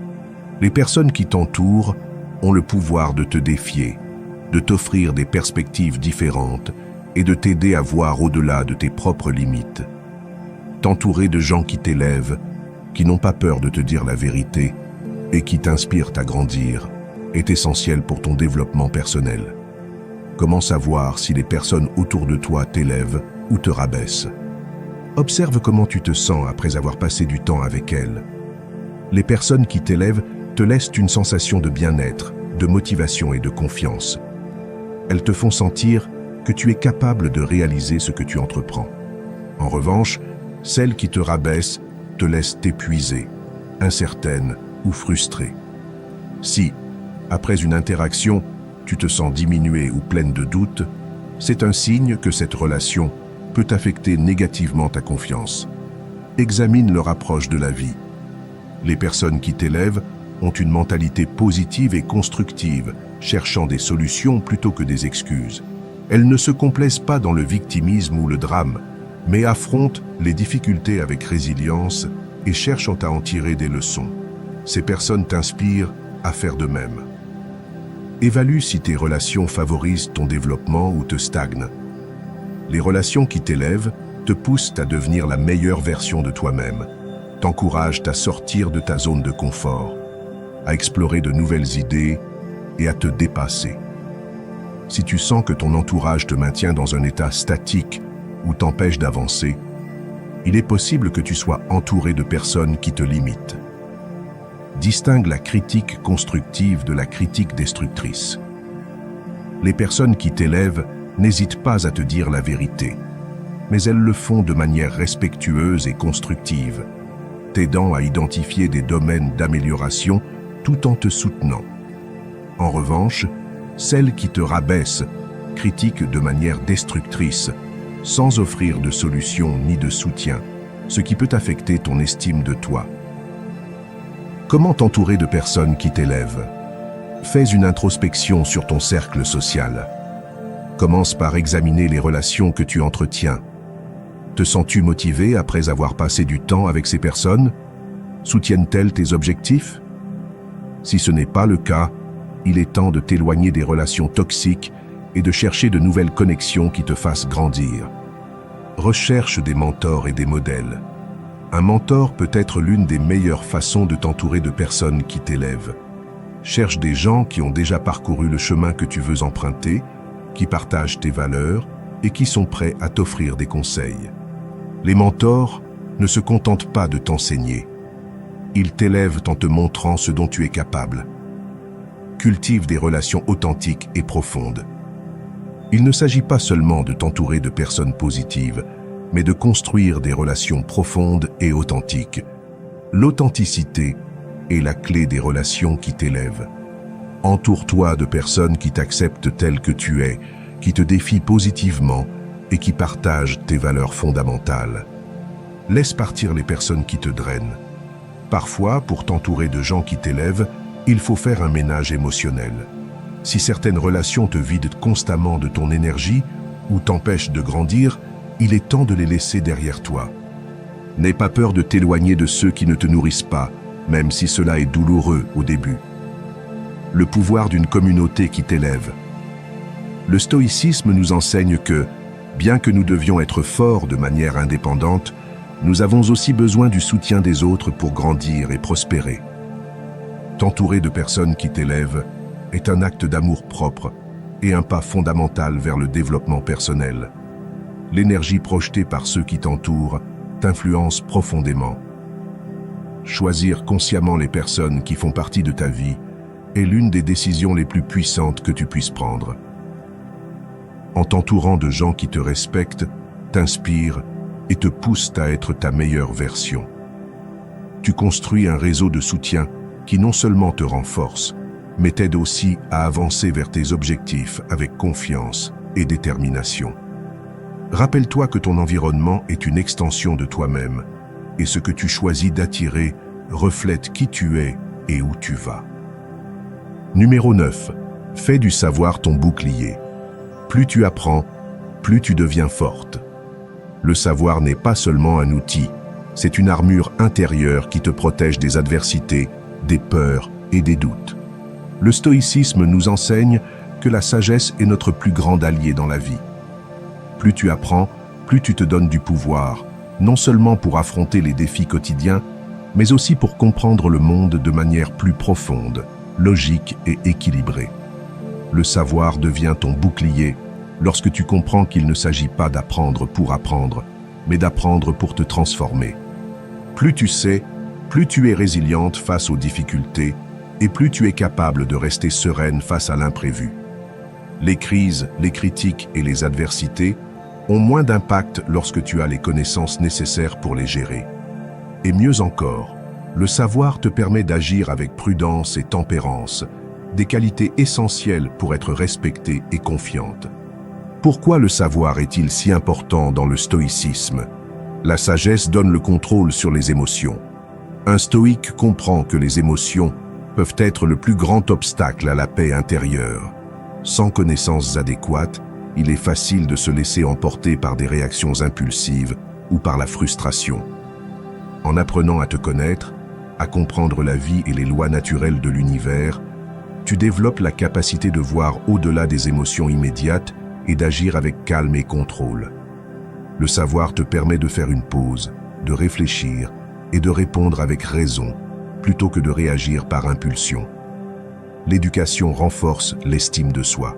Les personnes qui t'entourent ont le pouvoir de te défier, de t'offrir des perspectives différentes et de t'aider à voir au-delà de tes propres limites. T'entourer de gens qui t'élèvent, qui n'ont pas peur de te dire la vérité et qui t'inspirent à grandir, est essentiel pour ton développement personnel. Comment savoir si les personnes autour de toi t'élèvent ou te rabaissent? Observe comment tu te sens après avoir passé du temps avec elles. Les personnes qui t'élèvent te laissent une sensation de bien-être, de motivation et de confiance. Elles te font sentir que tu es capable de réaliser ce que tu entreprends. En revanche, celles qui te rabaissent te laissent t'épuiser, incertaine ou frustrée. Si, après une interaction, tu te sens diminuée ou pleine de doutes, c'est un signe que cette relation peut affecter négativement ta confiance. Examine leur approche de la vie. Les personnes qui t'élèvent ont une mentalité positive et constructive, cherchant des solutions plutôt que des excuses. Elles ne se complaisent pas dans le victimisme ou le drame, mais affrontent les difficultés avec résilience et cherchent à en tirer des leçons. Ces personnes t'inspirent à faire de même. Évalue si tes relations favorisent ton développement ou te stagnent. Les relations qui t'élèvent te poussent à devenir la meilleure version de toi-même, t'encouragent à sortir de ta zone de confort, à explorer de nouvelles idées et à te dépasser. Si tu sens que ton entourage te maintient dans un état statique ou t'empêche d'avancer, il est possible que tu sois entouré de personnes qui te limitent. Distingue la critique constructive de la critique destructrice. Les personnes qui t'élèvent n'hésitent pas à te dire la vérité, mais elles le font de manière respectueuse et constructive, t'aidant à identifier des domaines d'amélioration tout en te soutenant. En revanche, celles qui te rabaissent critiquent de manière destructrice, sans offrir de solution ni de soutien, ce qui peut affecter ton estime de toi. Comment t'entourer de personnes qui t'élèvent? Fais une introspection sur ton cercle social. Commence par examiner les relations que tu entretiens. Te sens-tu motivé après avoir passé du temps avec ces personnes? Soutiennent-elles tes objectifs? Si ce n'est pas le cas, il est temps de t'éloigner des relations toxiques et de chercher de nouvelles connexions qui te fassent grandir. Recherche des mentors et des modèles. Un mentor peut être l'une des meilleures façons de t'entourer de personnes qui t'élèvent. Cherche des gens qui ont déjà parcouru le chemin que tu veux emprunter, qui partagent tes valeurs et qui sont prêts à t'offrir des conseils. Les mentors ne se contentent pas de t'enseigner. Ils t'élèvent en te montrant ce dont tu es capable. Cultive des relations authentiques et profondes. Il ne s'agit pas seulement de t'entourer de personnes positives, mais de construire des relations profondes et authentiques. L'authenticité est la clé des relations qui t'élèvent. Entoure-toi de personnes qui t'acceptent tel que tu es, qui te défient positivement et qui partagent tes valeurs fondamentales. Laisse partir les personnes qui te drainent. Parfois, pour t'entourer de gens qui t'élèvent, il faut faire un ménage émotionnel. Si certaines relations te vident constamment de ton énergie ou t'empêchent de grandir, il est temps de les laisser derrière toi. N'aie pas peur de t'éloigner de ceux qui ne te nourrissent pas, même si cela est douloureux au début. Le pouvoir d'une communauté qui t'élève. Le stoïcisme nous enseigne que, bien que nous devions être forts de manière indépendante, nous avons aussi besoin du soutien des autres pour grandir et prospérer. T'entourer de personnes qui t'élèvent est un acte d'amour propre et un pas fondamental vers le développement personnel. L'énergie projetée par ceux qui t'entourent t'influence profondément. Choisir consciemment les personnes qui font partie de ta vie est l'une des décisions les plus puissantes que tu puisses prendre. En t'entourant de gens qui te respectent, t'inspirent et te poussent à être ta meilleure version. Tu construis un réseau de soutien qui non seulement te renforce, mais t'aide aussi à avancer vers tes objectifs avec confiance et détermination. Rappelle-toi que ton environnement est une extension de toi-même et ce que tu choisis d'attirer reflète qui tu es et où tu vas. Numéro 9. Fais du savoir ton bouclier. Plus tu apprends, plus tu deviens forte. Le savoir n'est pas seulement un outil, c'est une armure intérieure qui te protège des adversités, des peurs et des doutes. Le stoïcisme nous enseigne que la sagesse est notre plus grand allié dans la vie. Plus tu apprends, plus tu te donnes du pouvoir, non seulement pour affronter les défis quotidiens, mais aussi pour comprendre le monde de manière plus profonde, logique et équilibrée. Le savoir devient ton bouclier lorsque tu comprends qu'il ne s'agit pas d'apprendre pour apprendre, mais d'apprendre pour te transformer. Plus tu sais, plus tu es résiliente face aux difficultés et plus tu es capable de rester sereine face à l'imprévu. Les crises, les critiques et les adversités ont moins d'impact lorsque tu as les connaissances nécessaires pour les gérer. Et mieux encore, le savoir te permet d'agir avec prudence et tempérance, des qualités essentielles pour être respectée et confiante. Pourquoi le savoir est-il si important dans le stoïcisme? La sagesse donne le contrôle sur les émotions. Un stoïque comprend que les émotions peuvent être le plus grand obstacle à la paix intérieure. Sans connaissances adéquates, il est facile de se laisser emporter par des réactions impulsives ou par la frustration. En apprenant à te connaître, à comprendre la vie et les lois naturelles de l'univers, tu développes la capacité de voir au-delà des émotions immédiates et d'agir avec calme et contrôle. Le savoir te permet de faire une pause, de réfléchir et de répondre avec raison, plutôt que de réagir par impulsion. L'éducation renforce l'estime de soi.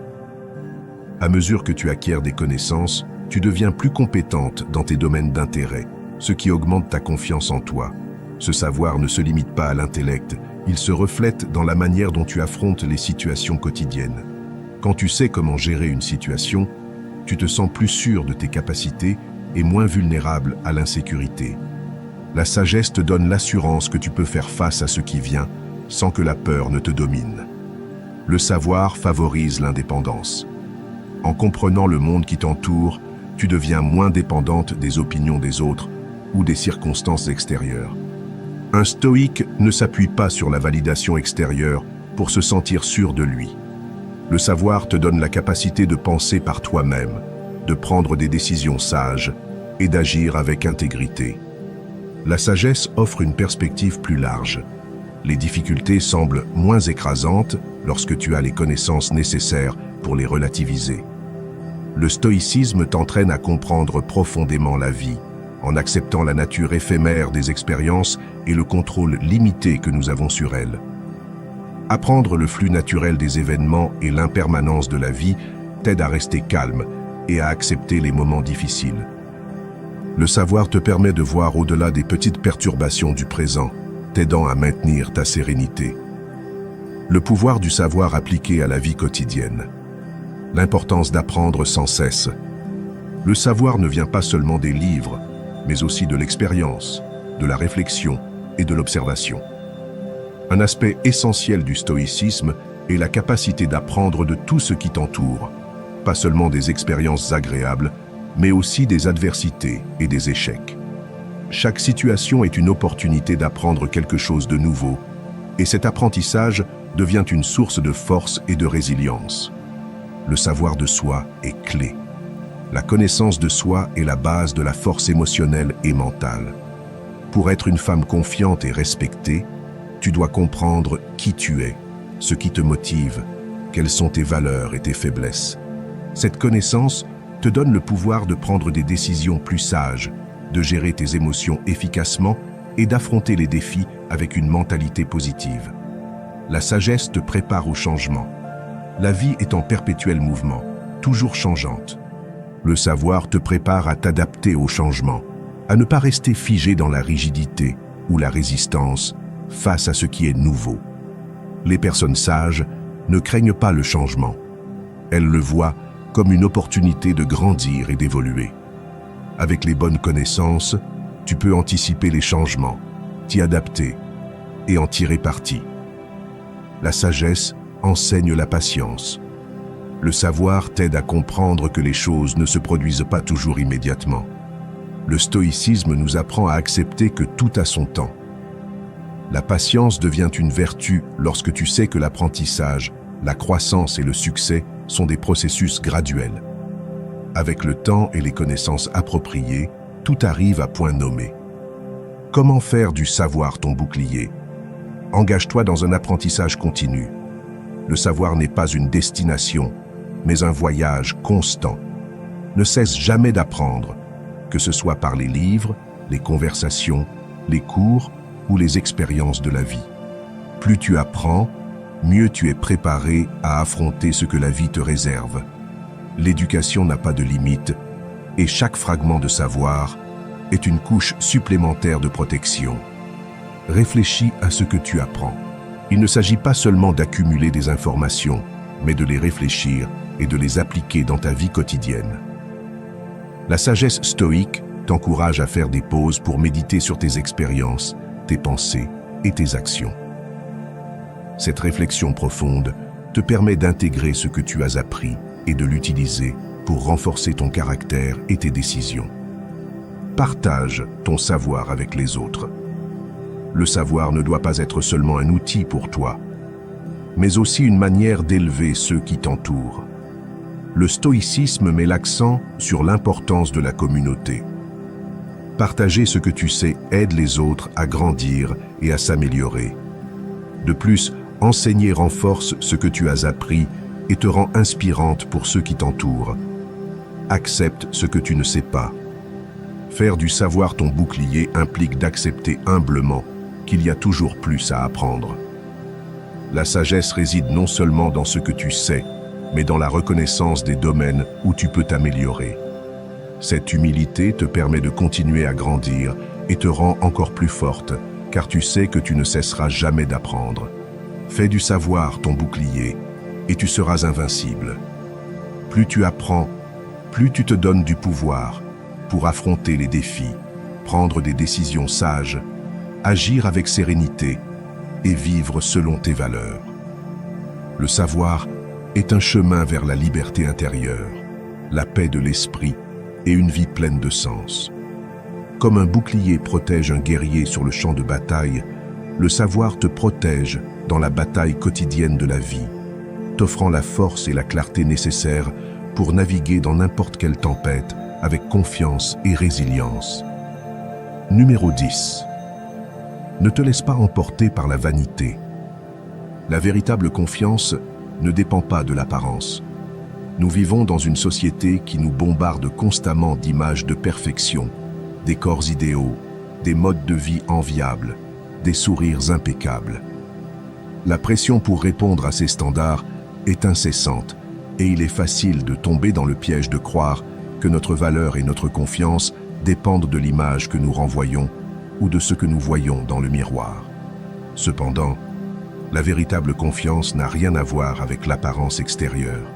À mesure que tu acquiers des connaissances, tu deviens plus compétente dans tes domaines d'intérêt, ce qui augmente ta confiance en toi. Ce savoir ne se limite pas à l'intellect, il se reflète dans la manière dont tu affrontes les situations quotidiennes. Quand tu sais comment gérer une situation, tu te sens plus sûr de tes capacités et moins vulnérable à l'insécurité. La sagesse te donne l'assurance que tu peux faire face à ce qui vient sans que la peur ne te domine. Le savoir favorise l'indépendance. En comprenant le monde qui t'entoure, tu deviens moins dépendante des opinions des autres ou des circonstances extérieures. Un stoïque ne s'appuie pas sur la validation extérieure pour se sentir sûr de lui. Le savoir te donne la capacité de penser par toi-même, de prendre des décisions sages et d'agir avec intégrité. La sagesse offre une perspective plus large. Les difficultés semblent moins écrasantes lorsque tu as les connaissances nécessaires pour les relativiser. Le stoïcisme t'entraîne à comprendre profondément la vie, en acceptant la nature éphémère des expériences et le contrôle limité que nous avons sur elles. Apprendre le flux naturel des événements et l'impermanence de la vie t'aide à rester calme et à accepter les moments difficiles. Le savoir te permet de voir au-delà des petites perturbations du présent, t'aidant à maintenir ta sérénité. Le pouvoir du savoir appliqué à la vie quotidienne. L'importance d'apprendre sans cesse. Le savoir ne vient pas seulement des livres, mais aussi de l'expérience, de la réflexion et de l'observation. Un aspect essentiel du stoïcisme est la capacité d'apprendre de tout ce qui t'entoure, pas seulement des expériences agréables, mais aussi des adversités et des échecs. Chaque situation est une opportunité d'apprendre quelque chose de nouveau, et cet apprentissage devient une source de force et de résilience. Le savoir de soi est clé. La connaissance de soi est la base de la force émotionnelle et mentale. Pour être une femme confiante et respectée, tu dois comprendre qui tu es, ce qui te motive, quelles sont tes valeurs et tes faiblesses. Cette connaissance te donne le pouvoir de prendre des décisions plus sages, de gérer tes émotions efficacement et d'affronter les défis avec une mentalité positive. La sagesse te prépare au changement. La vie est en perpétuel mouvement, toujours changeante. Le savoir te prépare à t'adapter au changement, à ne pas rester figé dans la rigidité ou la résistance face à ce qui est nouveau. Les personnes sages ne craignent pas le changement. Elles le voient comme une opportunité de grandir et d'évoluer. Avec les bonnes connaissances, tu peux anticiper les changements, t'y adapter et en tirer parti. La sagesse enseigne la patience. Le savoir t'aide à comprendre que les choses ne se produisent pas toujours immédiatement. Le stoïcisme nous apprend à accepter que tout a son temps. La patience devient une vertu lorsque tu sais que l'apprentissage, la croissance et le succès sont des processus graduels. Avec le temps et les connaissances appropriées, tout arrive à point nommé. Comment faire du savoir ton bouclier? Engage-toi dans un apprentissage continu. Le savoir n'est pas une destination, mais un voyage constant. Ne cesse jamais d'apprendre, que ce soit par les livres, les conversations, les cours ou les expériences de la vie. Plus tu apprends, mieux tu es préparé à affronter ce que la vie te réserve. L'éducation n'a pas de limite et chaque fragment de savoir est une couche supplémentaire de protection. Réfléchis à ce que tu apprends. Il ne s'agit pas seulement d'accumuler des informations, mais de les réfléchir et de les appliquer dans ta vie quotidienne. La sagesse stoïque t'encourage à faire des pauses pour méditer sur tes expériences, tes pensées et tes actions. Cette réflexion profonde te permet d'intégrer ce que tu as appris et de l'utiliser pour renforcer ton caractère et tes décisions. Partage ton savoir avec les autres. Le savoir ne doit pas être seulement un outil pour toi, mais aussi une manière d'élever ceux qui t'entourent. le stoïcisme met l'accent sur l'importance de la communauté. Partager ce que tu sais aide les autres à grandir et à s'améliorer. De plus, enseigner renforce ce que tu as appris et te rend inspirante pour ceux qui t'entourent. Accepte ce que tu ne sais pas. Faire du savoir ton bouclier implique d'accepter humblement qu'il y a toujours plus à apprendre. La sagesse réside non seulement dans ce que tu sais, mais dans la reconnaissance des domaines où tu peux t'améliorer. Cette humilité te permet de continuer à grandir et te rend encore plus forte, car tu sais que tu ne cesseras jamais d'apprendre. Fais du savoir ton bouclier et tu seras invincible. Plus tu apprends, plus tu te donnes du pouvoir pour affronter les défis, prendre des décisions sages, agir avec sérénité et vivre selon tes valeurs. Le savoir est un chemin vers la liberté intérieure, la paix de l'esprit et une vie pleine de sens. Comme un bouclier protège un guerrier sur le champ de bataille, le savoir te protège dans la bataille quotidienne de la vie, t'offrant la force et la clarté nécessaires pour naviguer dans n'importe quelle tempête avec confiance et résilience. Numéro 10. Ne te laisse pas emporter par la vanité. La véritable confiance ne dépend pas de l'apparence. Nous vivons dans une société qui nous bombarde constamment d'images de perfection, des corps idéaux, des modes de vie enviables, des sourires impeccables. La pression pour répondre à ces standards est incessante et il est facile de tomber dans le piège de croire que notre valeur et notre confiance dépendent de l'image que nous renvoyons ou de ce que nous voyons dans le miroir. Cependant, la véritable confiance n'a rien à voir avec l'apparence extérieure,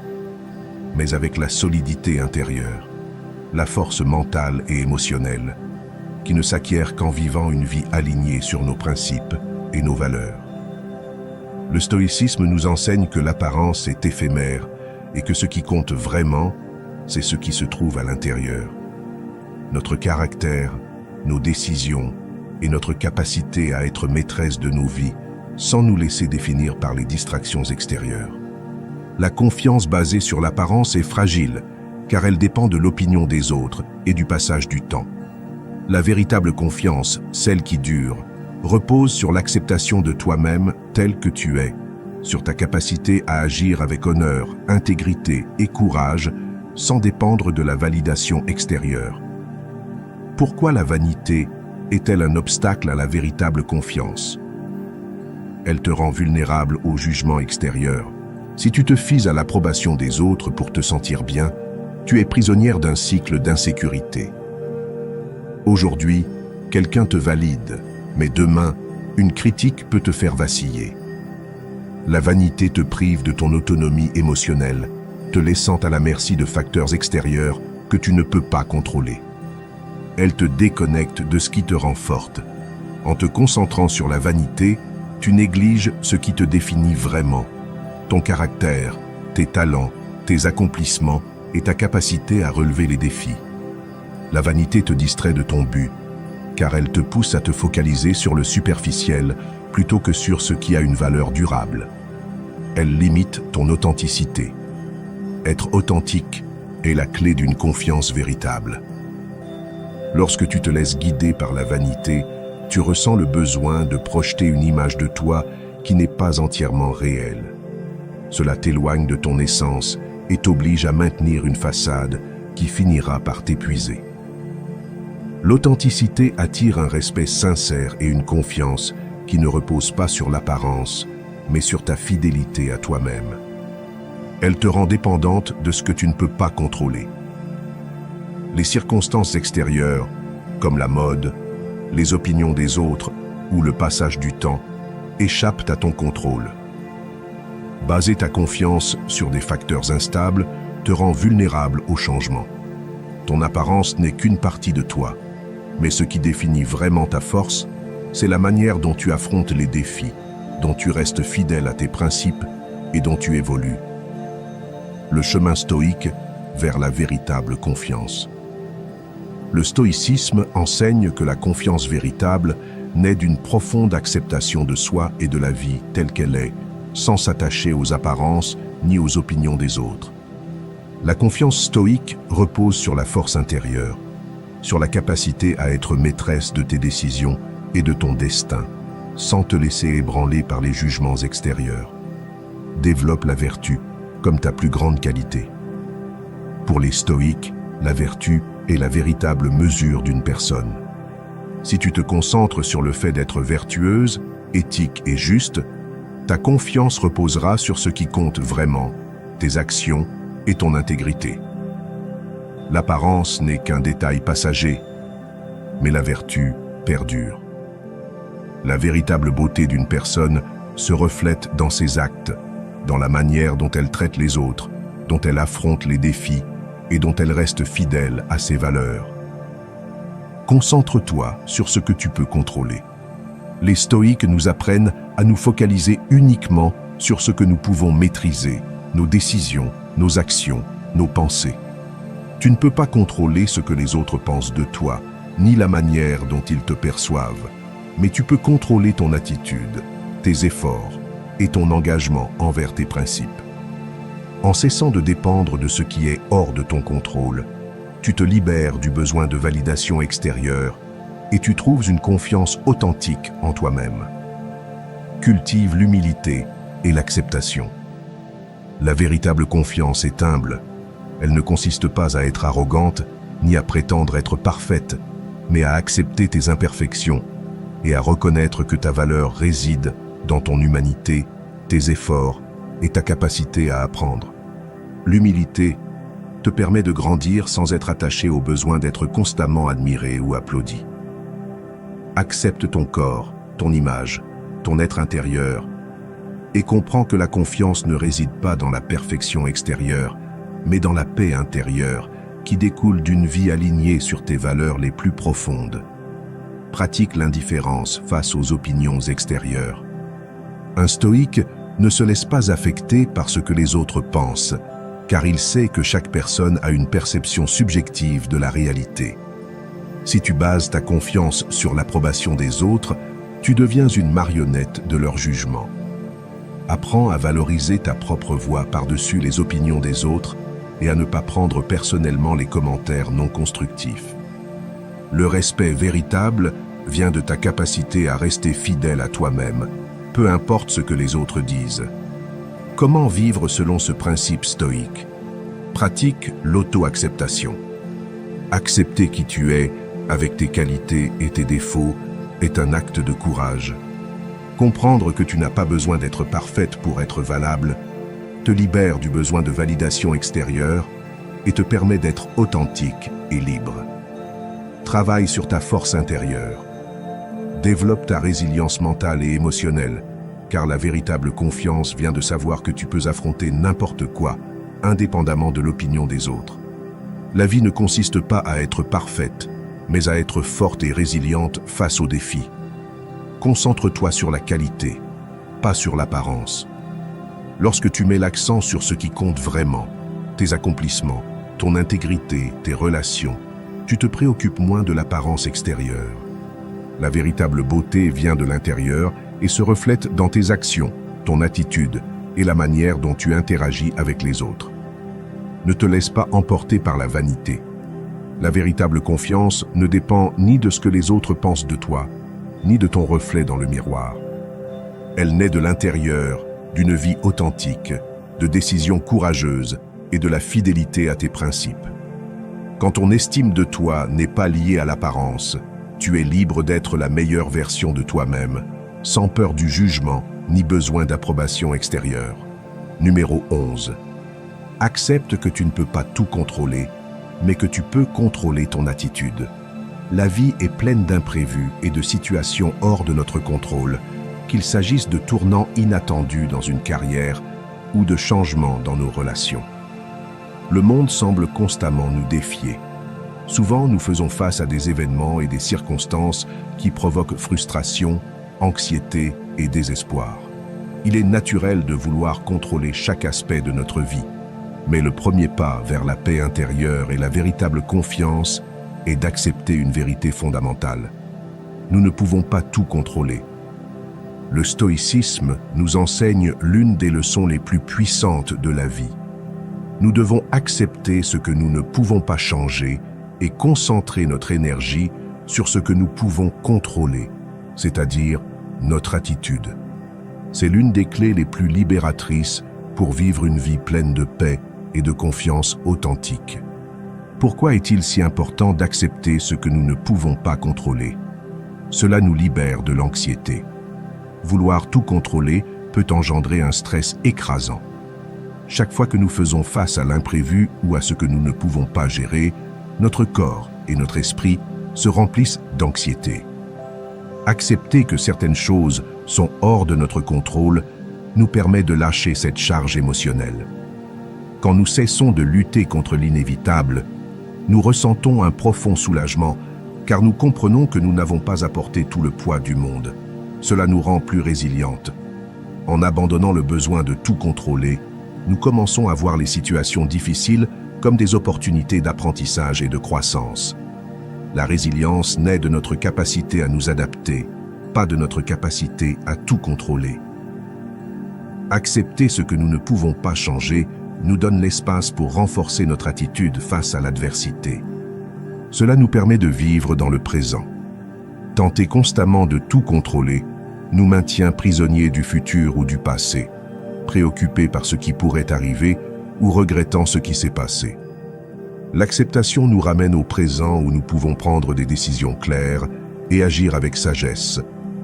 mais avec la solidité intérieure, la force mentale et émotionnelle, qui ne s'acquiert qu'en vivant une vie alignée sur nos principes et nos valeurs. Le stoïcisme nous enseigne que l'apparence est éphémère et que ce qui compte vraiment, c'est ce qui se trouve à l'intérieur. Notre caractère, nos décisions et notre capacité à être maîtresse de nos vies sans nous laisser définir par les distractions extérieures. La confiance basée sur l'apparence est fragile, car elle dépend de l'opinion des autres et du passage du temps. La véritable confiance, celle qui dure, repose sur l'acceptation de toi-même tel que tu es, sur ta capacité à agir avec honneur, intégrité et courage, sans dépendre de la validation extérieure. Pourquoi la vanité est-elle un obstacle à la véritable confiance? Elle te rend vulnérable au jugement extérieur. Si tu te fies à l'approbation des autres pour te sentir bien, tu es prisonnière d'un cycle d'insécurité. Aujourd'hui, quelqu'un te valide, mais demain, une critique peut te faire vaciller. La vanité te prive de ton autonomie émotionnelle, te laissant à la merci de facteurs extérieurs que tu ne peux pas contrôler. Elle te déconnecte de ce qui te rend forte. En te concentrant sur la vanité, tu négliges ce qui te définit vraiment. Ton caractère, tes talents, tes accomplissements et ta capacité à relever les défis. La vanité te distrait de ton but, car elle te pousse à te focaliser sur le superficiel plutôt que sur ce qui a une valeur durable. Elle limite ton authenticité. Être authentique est la clé d'une confiance véritable. Lorsque tu te laisses guider par la vanité, tu ressens le besoin de projeter une image de toi qui n'est pas entièrement réelle. Cela t'éloigne de ton essence et t'oblige à maintenir une façade qui finira par t'épuiser. L'authenticité attire un respect sincère et une confiance qui ne repose pas sur l'apparence, mais sur ta fidélité à toi-même. Elle te rend dépendante de ce que tu ne peux pas contrôler. Les circonstances extérieures, comme la mode, les opinions des autres ou le passage du temps, échappent à ton contrôle. Baser ta confiance sur des facteurs instables te rend vulnérable au changement. Ton apparence n'est qu'une partie de toi, mais ce qui définit vraiment ta force, c'est la manière dont tu affrontes les défis, dont tu restes fidèle à tes principes et dont tu évolues. Le chemin stoïque vers la véritable confiance. Le stoïcisme enseigne que la confiance véritable naît d'une profonde acceptation de soi et de la vie telle qu'elle est, sans s'attacher aux apparences ni aux opinions des autres. La confiance stoïque repose sur la force intérieure, sur la capacité à être maîtresse de tes décisions et de ton destin, sans te laisser ébranler par les jugements extérieurs. Développe la vertu comme ta plus grande qualité. Pour les stoïques, la vertu est la véritable mesure d'une personne. Si tu te concentres sur le fait d'être vertueuse, éthique et juste, ta confiance reposera sur ce qui compte vraiment, tes actions et ton intégrité. L'apparence n'est qu'un détail passager, mais la vertu perdure. La véritable beauté d'une personne se reflète dans ses actes, dans la manière dont elle traite les autres, dont elle affronte les défis et dont elle reste fidèle à ses valeurs. Concentre-toi sur ce que tu peux contrôler. Les stoïques nous apprennent à nous focaliser uniquement sur ce que nous pouvons maîtriser, nos décisions, nos actions, nos pensées. Tu ne peux pas contrôler ce que les autres pensent de toi, ni la manière dont ils te perçoivent, mais tu peux contrôler ton attitude, tes efforts et ton engagement envers tes principes. En cessant de dépendre de ce qui est hors de ton contrôle, tu te libères du besoin de validation extérieure et tu trouves une confiance authentique en toi-même. Cultive l'humilité et l'acceptation. La véritable confiance est humble. Elle ne consiste pas à être arrogante ni à prétendre être parfaite, mais à accepter tes imperfections et à reconnaître que ta valeur réside dans ton humanité, tes efforts et ta capacité à apprendre. L'humilité te permet de grandir sans être attaché au besoin d'être constamment admiré ou applaudi. Accepte ton corps, ton image, ton être intérieur et comprends que la confiance ne réside pas dans la perfection extérieure, mais dans la paix intérieure qui découle d'une vie alignée sur tes valeurs les plus profondes. Pratique l'indifférence face aux opinions extérieures. Un stoïque ne se laisse pas affecter par ce que les autres pensent, car il sait que chaque personne a une perception subjective de la réalité. Si tu bases ta confiance sur l'approbation des autres, tu deviens une marionnette de leur jugement. Apprends à valoriser ta propre voix par-dessus les opinions des autres et à ne pas prendre personnellement les commentaires non constructifs. Le respect véritable vient de ta capacité à rester fidèle à toi-même, peu importe ce que les autres disent. Comment vivre selon ce principe stoïque? Pratique l'auto-acceptation. Accepter qui tu es, avec tes qualités et tes défauts, est un acte de courage. Comprendre que tu n'as pas besoin d'être parfaite pour être valable te libère du besoin de validation extérieure et te permet d'être authentique et libre. Travaille sur ta force intérieure. Développe ta résilience mentale et émotionnelle, car la véritable confiance vient de savoir que tu peux affronter n'importe quoi, indépendamment de l'opinion des autres. La vie ne consiste pas à être parfaite, mais à être forte et résiliente face aux défis. Concentre-toi sur la qualité, pas sur l'apparence. Lorsque tu mets l'accent sur ce qui compte vraiment, tes accomplissements, ton intégrité, tes relations, tu te préoccupes moins de l'apparence extérieure. La véritable beauté vient de l'intérieur et se reflète dans tes actions, ton attitude et la manière dont tu interagis avec les autres. Ne te laisse pas emporter par la vanité. La véritable confiance ne dépend ni de ce que les autres pensent de toi, ni de ton reflet dans le miroir. Elle naît de l'intérieur, d'une vie authentique, de décisions courageuses et de la fidélité à tes principes. Quand ton estime de toi n'est pas liée à l'apparence, tu es libre d'être la meilleure version de toi-même, sans peur du jugement ni besoin d'approbation extérieure. Numéro 11. Accepte que tu ne peux pas tout contrôler, mais que tu peux contrôler ton attitude. La vie est pleine d'imprévus et de situations hors de notre contrôle, qu'il s'agisse de tournants inattendus dans une carrière ou de changements dans nos relations. Le monde semble constamment nous défier. Souvent, nous faisons face à des événements et des circonstances qui provoquent frustration, anxiété et désespoir. Il est naturel de vouloir contrôler chaque aspect de notre vie, mais le premier pas vers la paix intérieure et la véritable confiance est d'accepter une vérité fondamentale. Nous ne pouvons pas tout contrôler. Le stoïcisme nous enseigne l'une des leçons les plus puissantes de la vie. Nous devons accepter ce que nous ne pouvons pas changer et concentrer notre énergie sur ce que nous pouvons contrôler, c'est-à-dire notre attitude. C'est l'une des clés les plus libératrices pour vivre une vie pleine de paix et de confiance authentique. Pourquoi est-il si important d'accepter ce que nous ne pouvons pas contrôler? Cela nous libère de l'anxiété. Vouloir tout contrôler peut engendrer un stress écrasant. Chaque fois que nous faisons face à l'imprévu ou à ce que nous ne pouvons pas gérer, notre corps et notre esprit se remplissent d'anxiété. Accepter que certaines choses sont hors de notre contrôle nous permet de lâcher cette charge émotionnelle. Quand nous cessons de lutter contre l'inévitable, nous ressentons un profond soulagement car nous comprenons que nous n'avons pas à porter tout le poids du monde. Cela nous rend plus résilientes. En abandonnant le besoin de tout contrôler, nous commençons à voir les situations difficiles comme des opportunités d'apprentissage et de croissance. La résilience naît de notre capacité à nous adapter, pas de notre capacité à tout contrôler. Accepter ce que nous ne pouvons pas changer nous donne l'espace pour renforcer notre attitude face à l'adversité. Cela nous permet de vivre dans le présent. Tenter constamment de tout contrôler nous maintient prisonniers du futur ou du passé, préoccupés par ce qui pourrait arriver ou regrettant ce qui s'est passé. L'acceptation nous ramène au présent où nous pouvons prendre des décisions claires et agir avec sagesse,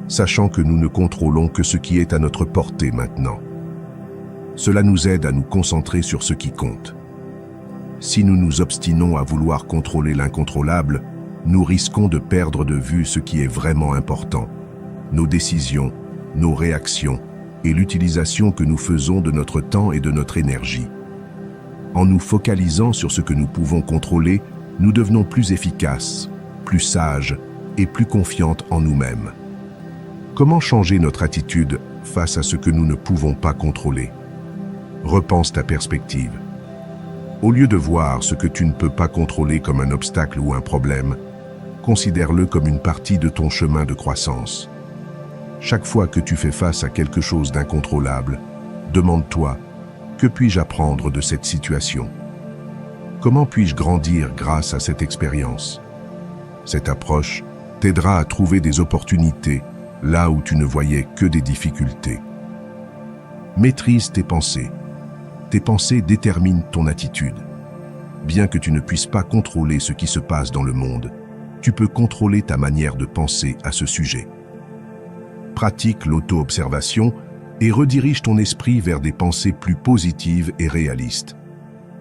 sachant que nous ne contrôlons que ce qui est à notre portée maintenant. Cela nous aide à nous concentrer sur ce qui compte. Si nous nous obstinons à vouloir contrôler l'incontrôlable, nous risquons de perdre de vue ce qui est vraiment important, nos décisions, nos réactions et l'utilisation que nous faisons de notre temps et de notre énergie. En nous focalisant sur ce que nous pouvons contrôler, nous devenons plus efficaces, plus sages et plus confiantes en nous-mêmes. Comment changer notre attitude face à ce que nous ne pouvons pas contrôler? Repense ta perspective. Au lieu de voir ce que tu ne peux pas contrôler comme un obstacle ou un problème, considère-le comme une partie de ton chemin de croissance. Chaque fois que tu fais face à quelque chose d'incontrôlable, demande-toi: que puis-je apprendre de cette situation? Comment puis-je grandir grâce à cette expérience? Cette approche t'aidera à trouver des opportunités là où tu ne voyais que des difficultés. Maîtrise tes pensées. Tes pensées déterminent ton attitude. Bien que tu ne puisses pas contrôler ce qui se passe dans le monde, tu peux contrôler ta manière de penser à ce sujet. Pratique l'auto-observation et redirige ton esprit vers des pensées plus positives et réalistes.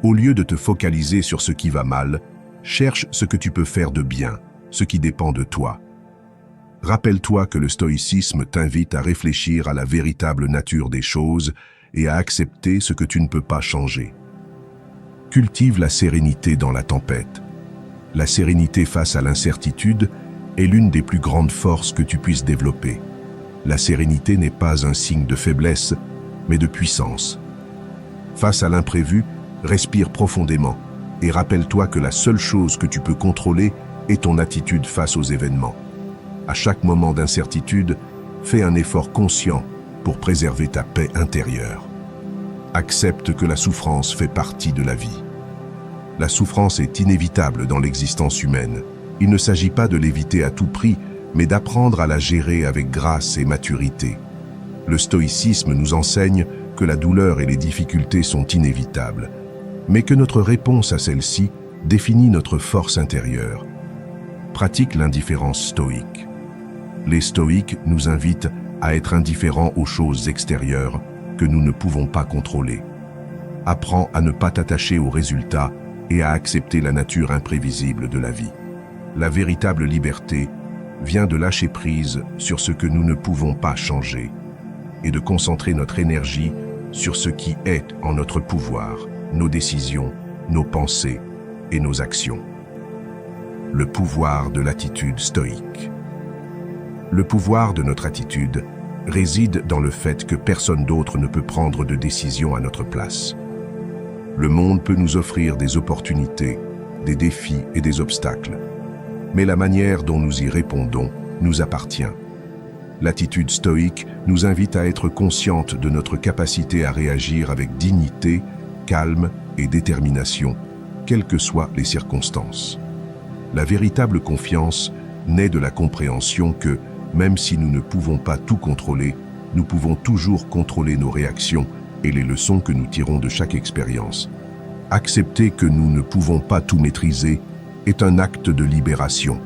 Au lieu de te focaliser sur ce qui va mal, cherche ce que tu peux faire de bien, ce qui dépend de toi. Rappelle-toi que le stoïcisme t'invite à réfléchir à la véritable nature des choses et à accepter ce que tu ne peux pas changer. Cultive la sérénité dans la tempête. La sérénité face à l'incertitude est l'une des plus grandes forces que tu puisses développer. La sérénité n'est pas un signe de faiblesse, mais de puissance. Face à l'imprévu, respire profondément et rappelle-toi que la seule chose que tu peux contrôler est ton attitude face aux événements. À chaque moment d'incertitude, fais un effort conscient pour préserver ta paix intérieure. Accepte que la souffrance fait partie de la vie. La souffrance est inévitable dans l'existence humaine. Il ne s'agit pas de l'éviter à tout prix, mais d'apprendre à la gérer avec grâce et maturité. Le stoïcisme nous enseigne que la douleur et les difficultés sont inévitables, mais que notre réponse à celles-ci définit notre force intérieure. Pratique l'indifférence stoïque. Les stoïques nous invitent à être indifférents aux choses extérieures que nous ne pouvons pas contrôler. Apprends à ne pas t'attacher aux résultats et à accepter la nature imprévisible de la vie. La véritable liberté vient de lâcher prise sur ce que nous ne pouvons pas changer et de concentrer notre énergie sur ce qui est en notre pouvoir, nos décisions, nos pensées et nos actions. Le pouvoir de l'attitude stoïque. Le pouvoir de notre attitude réside dans le fait que personne d'autre ne peut prendre de décision à notre place. Le monde peut nous offrir des opportunités, des défis et des obstacles, mais la manière dont nous y répondons nous appartient. L'attitude stoïque nous invite à être consciente de notre capacité à réagir avec dignité, calme et détermination, quelles que soient les circonstances. La véritable confiance naît de la compréhension que, même si nous ne pouvons pas tout contrôler, nous pouvons toujours contrôler nos réactions et les leçons que nous tirons de chaque expérience. Accepter que nous ne pouvons pas tout maîtriser est un acte de libération.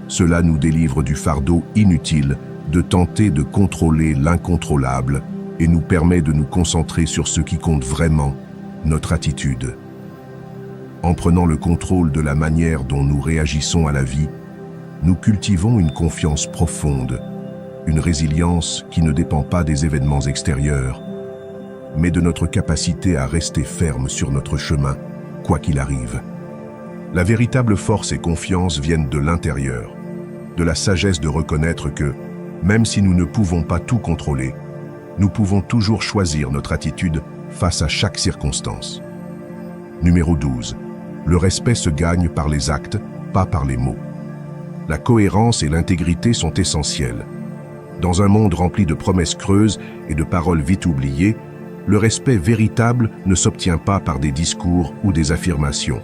Cela nous délivre du fardeau inutile de tenter de contrôler l'incontrôlable et nous permet de nous concentrer sur ce qui compte vraiment, notre attitude. En prenant le contrôle de la manière dont nous réagissons à la vie, nous cultivons une confiance profonde, une résilience qui ne dépend pas des événements extérieurs, mais de notre capacité à rester ferme sur notre chemin, quoi qu'il arrive. La véritable force et confiance viennent de l'intérieur, de la sagesse de reconnaître que, même si nous ne pouvons pas tout contrôler, nous pouvons toujours choisir notre attitude face à chaque circonstance. Numéro 12. Le respect se gagne par les actes, pas par les mots. La cohérence et l'intégrité sont essentielles. Dans un monde rempli de promesses creuses et de paroles vite oubliées, le respect véritable ne s'obtient pas par des discours ou des affirmations.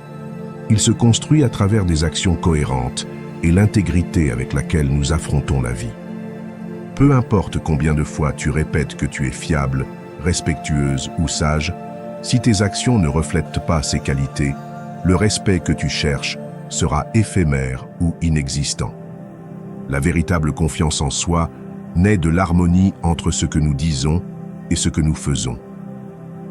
Il se construit à travers des actions cohérentes et l'intégrité avec laquelle nous affrontons la vie. Peu importe combien de fois tu répètes que tu es fiable, respectueuse ou sage, si tes actions ne reflètent pas ces qualités, le respect que tu cherches sera éphémère ou inexistant. La véritable confiance en soi naît de l'harmonie entre ce que nous disons et ce que nous faisons.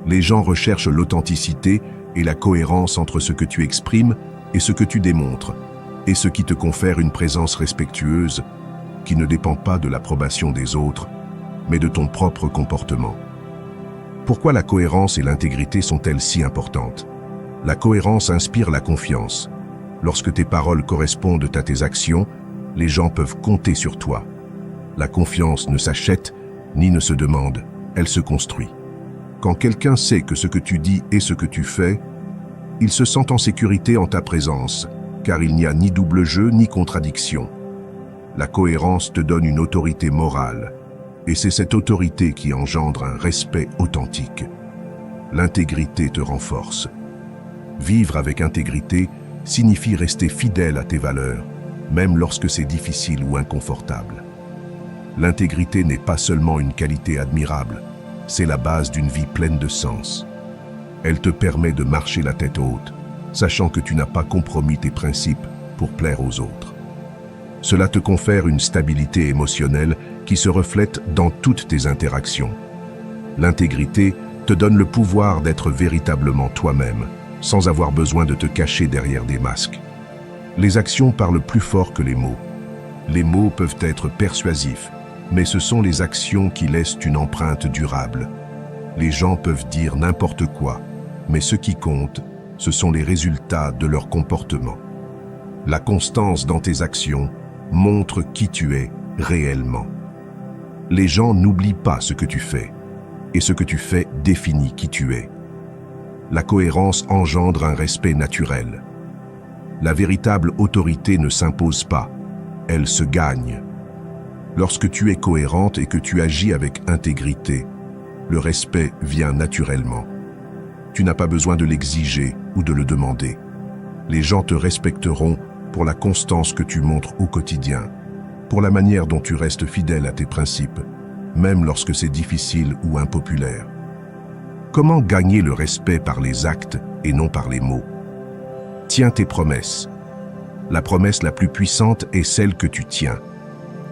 Les gens recherchent l'authenticité et la cohérence entre ce que tu exprimes et ce que tu démontres, et ce qui te confère une présence respectueuse qui ne dépend pas de l'approbation des autres, mais de ton propre comportement. Pourquoi la cohérence et l'intégrité sont-elles si importantes? La cohérence inspire la confiance. Lorsque tes paroles correspondent à tes actions, les gens peuvent compter sur toi. La confiance ne s'achète ni ne se demande, elle se construit. Quand quelqu'un sait que ce que tu dis et ce que tu fais, il se sent en sécurité en ta présence, car il n'y a ni double jeu ni contradiction. La cohérence te donne une autorité morale, et c'est cette autorité qui engendre un respect authentique. L'intégrité te renforce. Vivre avec intégrité signifie rester fidèle à tes valeurs, même lorsque c'est difficile ou inconfortable. L'intégrité n'est pas seulement une qualité admirable, c'est la base d'une vie pleine de sens. Elle te permet de marcher la tête haute, sachant que tu n'as pas compromis tes principes pour plaire aux autres. Cela te confère une stabilité émotionnelle qui se reflète dans toutes tes interactions. L'intégrité te donne le pouvoir d'être véritablement toi-même, sans avoir besoin de te cacher derrière des masques. Les actions parlent plus fort que les mots. Les mots peuvent être persuasifs, mais ce sont les actions qui laissent une empreinte durable. Les gens peuvent dire n'importe quoi, mais ce qui compte, ce sont les résultats de leur comportement. La constance dans tes actions montre qui tu es réellement. Les gens n'oublient pas ce que tu fais, et ce que tu fais définit qui tu es. La cohérence engendre un respect naturel. La véritable autorité ne s'impose pas, elle se gagne. Lorsque tu es cohérente et que tu agis avec intégrité, le respect vient naturellement. Tu n'as pas besoin de l'exiger ou de le demander. Les gens te respecteront pour la constance que tu montres au quotidien, pour la manière dont tu restes fidèle à tes principes, même lorsque c'est difficile ou impopulaire. Comment gagner le respect par les actes et non par les mots? Tiens tes promesses. La promesse la plus puissante est celle que tu tiens.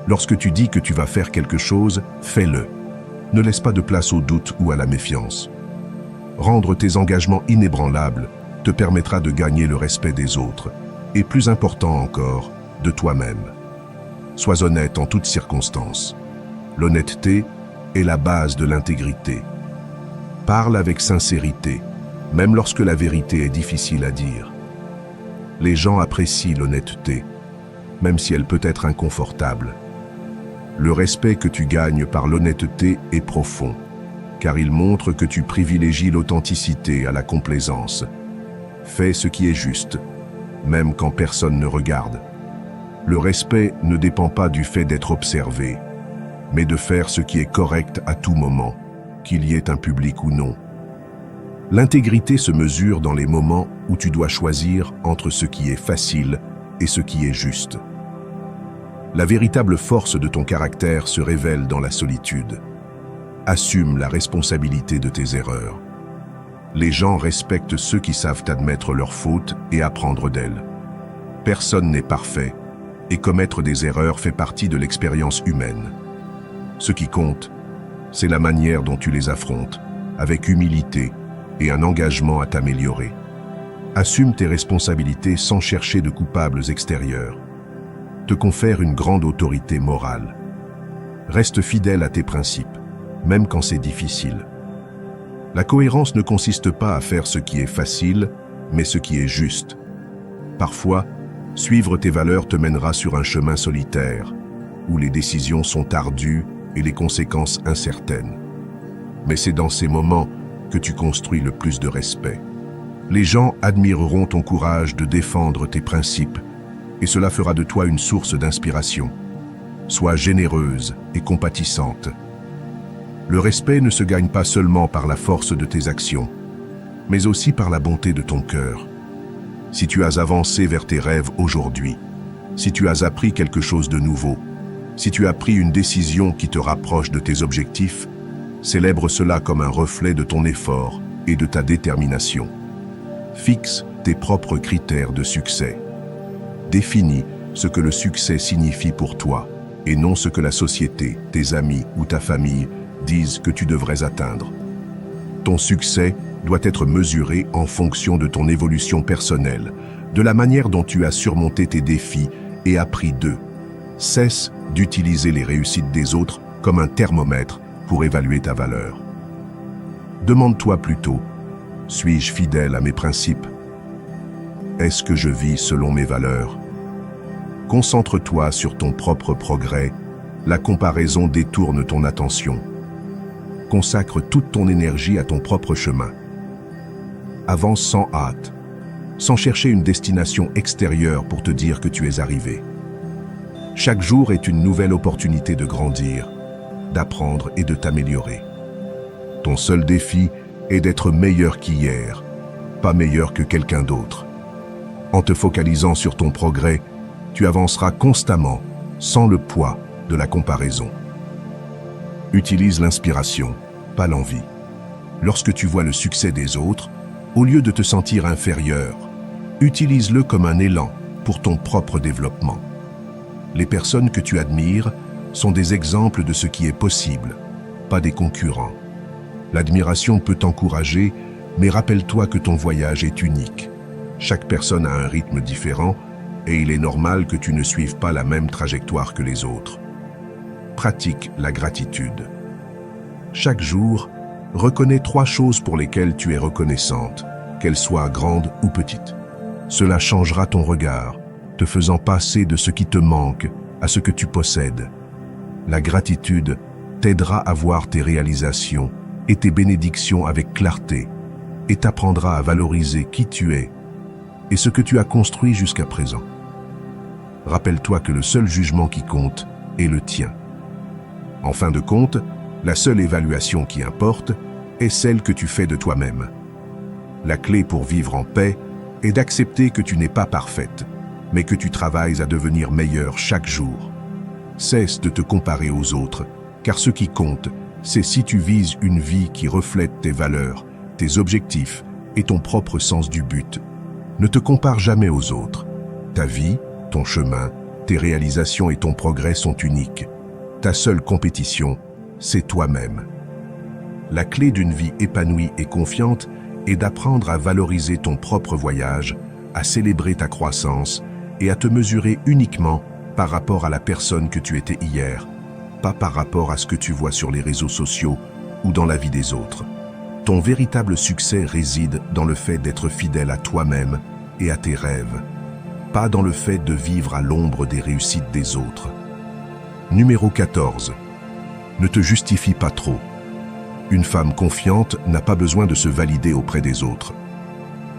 Lorsque tu dis que tu vas faire quelque chose, fais-le. Ne laisse pas de place au doute ou à la méfiance. Rendre tes engagements inébranlables te permettra de gagner le respect des autres, et plus important encore, de toi-même. Sois honnête en toutes circonstances. L'honnêteté est la base de l'intégrité. Parle avec sincérité, même lorsque la vérité est difficile à dire. Les gens apprécient l'honnêteté, même si elle peut être inconfortable. Le respect que tu gagnes par l'honnêteté est profond, car il montre que tu privilégies l'authenticité à la complaisance. Fais ce qui est juste, même quand personne ne regarde. Le respect ne dépend pas du fait d'être observé, mais de faire ce qui est correct à tout moment, qu'il y ait un public ou non. L'intégrité se mesure dans les moments où tu dois choisir entre ce qui est facile et ce qui est juste. La véritable force de ton caractère se révèle dans la solitude. Assume la responsabilité de tes erreurs. Les gens respectent ceux qui savent admettre leurs fautes et apprendre d'elles. Personne n'est parfait, et commettre des erreurs fait partie de l'expérience humaine. Ce qui compte, c'est la manière dont tu les affrontes, avec humilité et un engagement à t'améliorer. Assume tes responsabilités sans chercher de coupables extérieurs. Te confère une grande autorité morale. Reste fidèle à tes principes, même quand c'est difficile. La cohérence ne consiste pas à faire ce qui est facile, mais ce qui est juste. Parfois, suivre tes valeurs te mènera sur un chemin solitaire, où les décisions sont ardues et les conséquences incertaines. Mais c'est dans ces moments que tu construis le plus de respect. Les gens admireront ton courage de défendre tes principes, et cela fera de toi une source d'inspiration. Sois généreuse et compatissante. Le respect ne se gagne pas seulement par la force de tes actions, mais aussi par la bonté de ton cœur. Si tu as avancé vers tes rêves aujourd'hui, si tu as appris quelque chose de nouveau, si tu as pris une décision qui te rapproche de tes objectifs, célèbre cela comme un reflet de ton effort et de ta détermination. Fixe tes propres critères de succès. Définis ce que le succès signifie pour toi et non ce que la société, tes amis ou ta famille disent que tu devrais atteindre. Ton succès doit être mesuré en fonction de ton évolution personnelle, de la manière dont tu as surmonté tes défis et appris d'eux. Cesse d'utiliser les réussites des autres comme un thermomètre pour évaluer ta valeur. Demande-toi plutôt, suis-je fidèle à mes principes? Est-ce que je vis selon mes valeurs? Concentre-toi sur ton propre progrès. La comparaison détourne ton attention. Consacre toute ton énergie à ton propre chemin. Avance sans hâte, sans chercher une destination extérieure pour te dire que tu es arrivé. Chaque jour est une nouvelle opportunité de grandir, d'apprendre et de t'améliorer. Ton seul défi est d'être meilleur qu'hier, pas meilleur que quelqu'un d'autre. En te focalisant sur ton progrès, tu avanceras constamment, sans le poids de la comparaison. Utilise l'inspiration, pas l'envie. Lorsque tu vois le succès des autres, au lieu de te sentir inférieur, utilise-le comme un élan pour ton propre développement. Les personnes que tu admires sont des exemples de ce qui est possible, pas des concurrents. L'admiration peut t'encourager, mais rappelle-toi que ton voyage est unique. Chaque personne a un rythme différent et il est normal que tu ne suives pas la même trajectoire que les autres. Pratique la gratitude. Chaque jour, reconnais 3 choses pour lesquelles tu es reconnaissante, qu'elles soient grandes ou petites. Cela changera ton regard, te faisant passer de ce qui te manque à ce que tu possèdes. La gratitude t'aidera à voir tes réalisations et tes bénédictions avec clarté et t'apprendra à valoriser qui tu es et ce que tu as construit jusqu'à présent. Rappelle-toi que le seul jugement qui compte est le tien. En fin de compte, la seule évaluation qui importe est celle que tu fais de toi-même. La clé pour vivre en paix est d'accepter que tu n'es pas parfaite, mais que tu travailles à devenir meilleur chaque jour. Cesse de te comparer aux autres, car ce qui compte, c'est si tu vises une vie qui reflète tes valeurs, tes objectifs et ton propre sens du but. Ne te compare jamais aux autres. Ta vie, ton chemin, tes réalisations et ton progrès sont uniques. Ta seule compétition, c'est toi-même. La clé d'une vie épanouie et confiante est d'apprendre à valoriser ton propre voyage, à célébrer ta croissance et à te mesurer uniquement par rapport à la personne que tu étais hier, pas par rapport à ce que tu vois sur les réseaux sociaux ou dans la vie des autres. Ton véritable succès réside dans le fait d'être fidèle à toi-même et à tes rêves, pas dans le fait de vivre à l'ombre des réussites des autres. Numéro 14. Ne te justifie pas trop. Une femme confiante n'a pas besoin de se valider auprès des autres.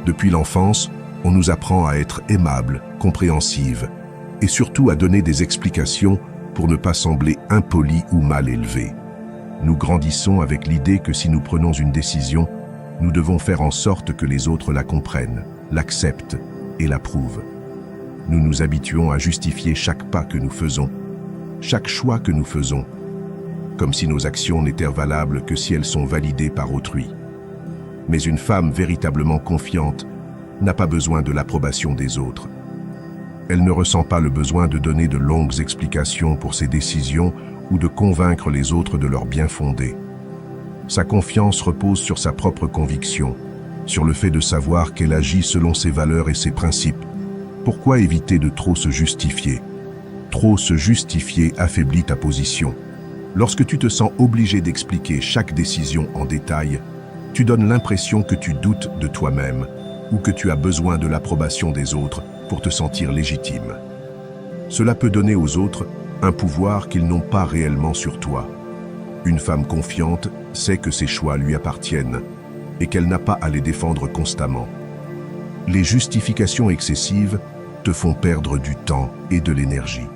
Depuis l'enfance, on nous apprend à être aimable, compréhensive, et surtout à donner des explications pour ne pas sembler impoli ou mal élevé. Nous grandissons avec l'idée que si nous prenons une décision, nous devons faire en sorte que les autres la comprennent, l'acceptent et l'approuvent. Nous nous habituons à justifier chaque pas que nous faisons, chaque choix que nous faisons, comme si nos actions n'étaient valables que si elles sont validées par autrui. Mais une femme véritablement confiante n'a pas besoin de l'approbation des autres. Elle ne ressent pas le besoin de donner de longues explications pour ses décisions ou de convaincre les autres de leur bien-fondé. Sa confiance repose sur sa propre conviction, sur le fait de savoir qu'elle agit selon ses valeurs et ses principes. Pourquoi éviter de trop se justifier? Trop se justifier affaiblit ta position. Lorsque tu te sens obligé d'expliquer chaque décision en détail, tu donnes l'impression que tu doutes de toi-même ou que tu as besoin de l'approbation des autres pour te sentir légitime. Cela peut donner aux autres un pouvoir qu'ils n'ont pas réellement sur toi. Une femme confiante sait que ses choix lui appartiennent et qu'elle n'a pas à les défendre constamment. Les justifications excessives te font perdre du temps et de l'énergie.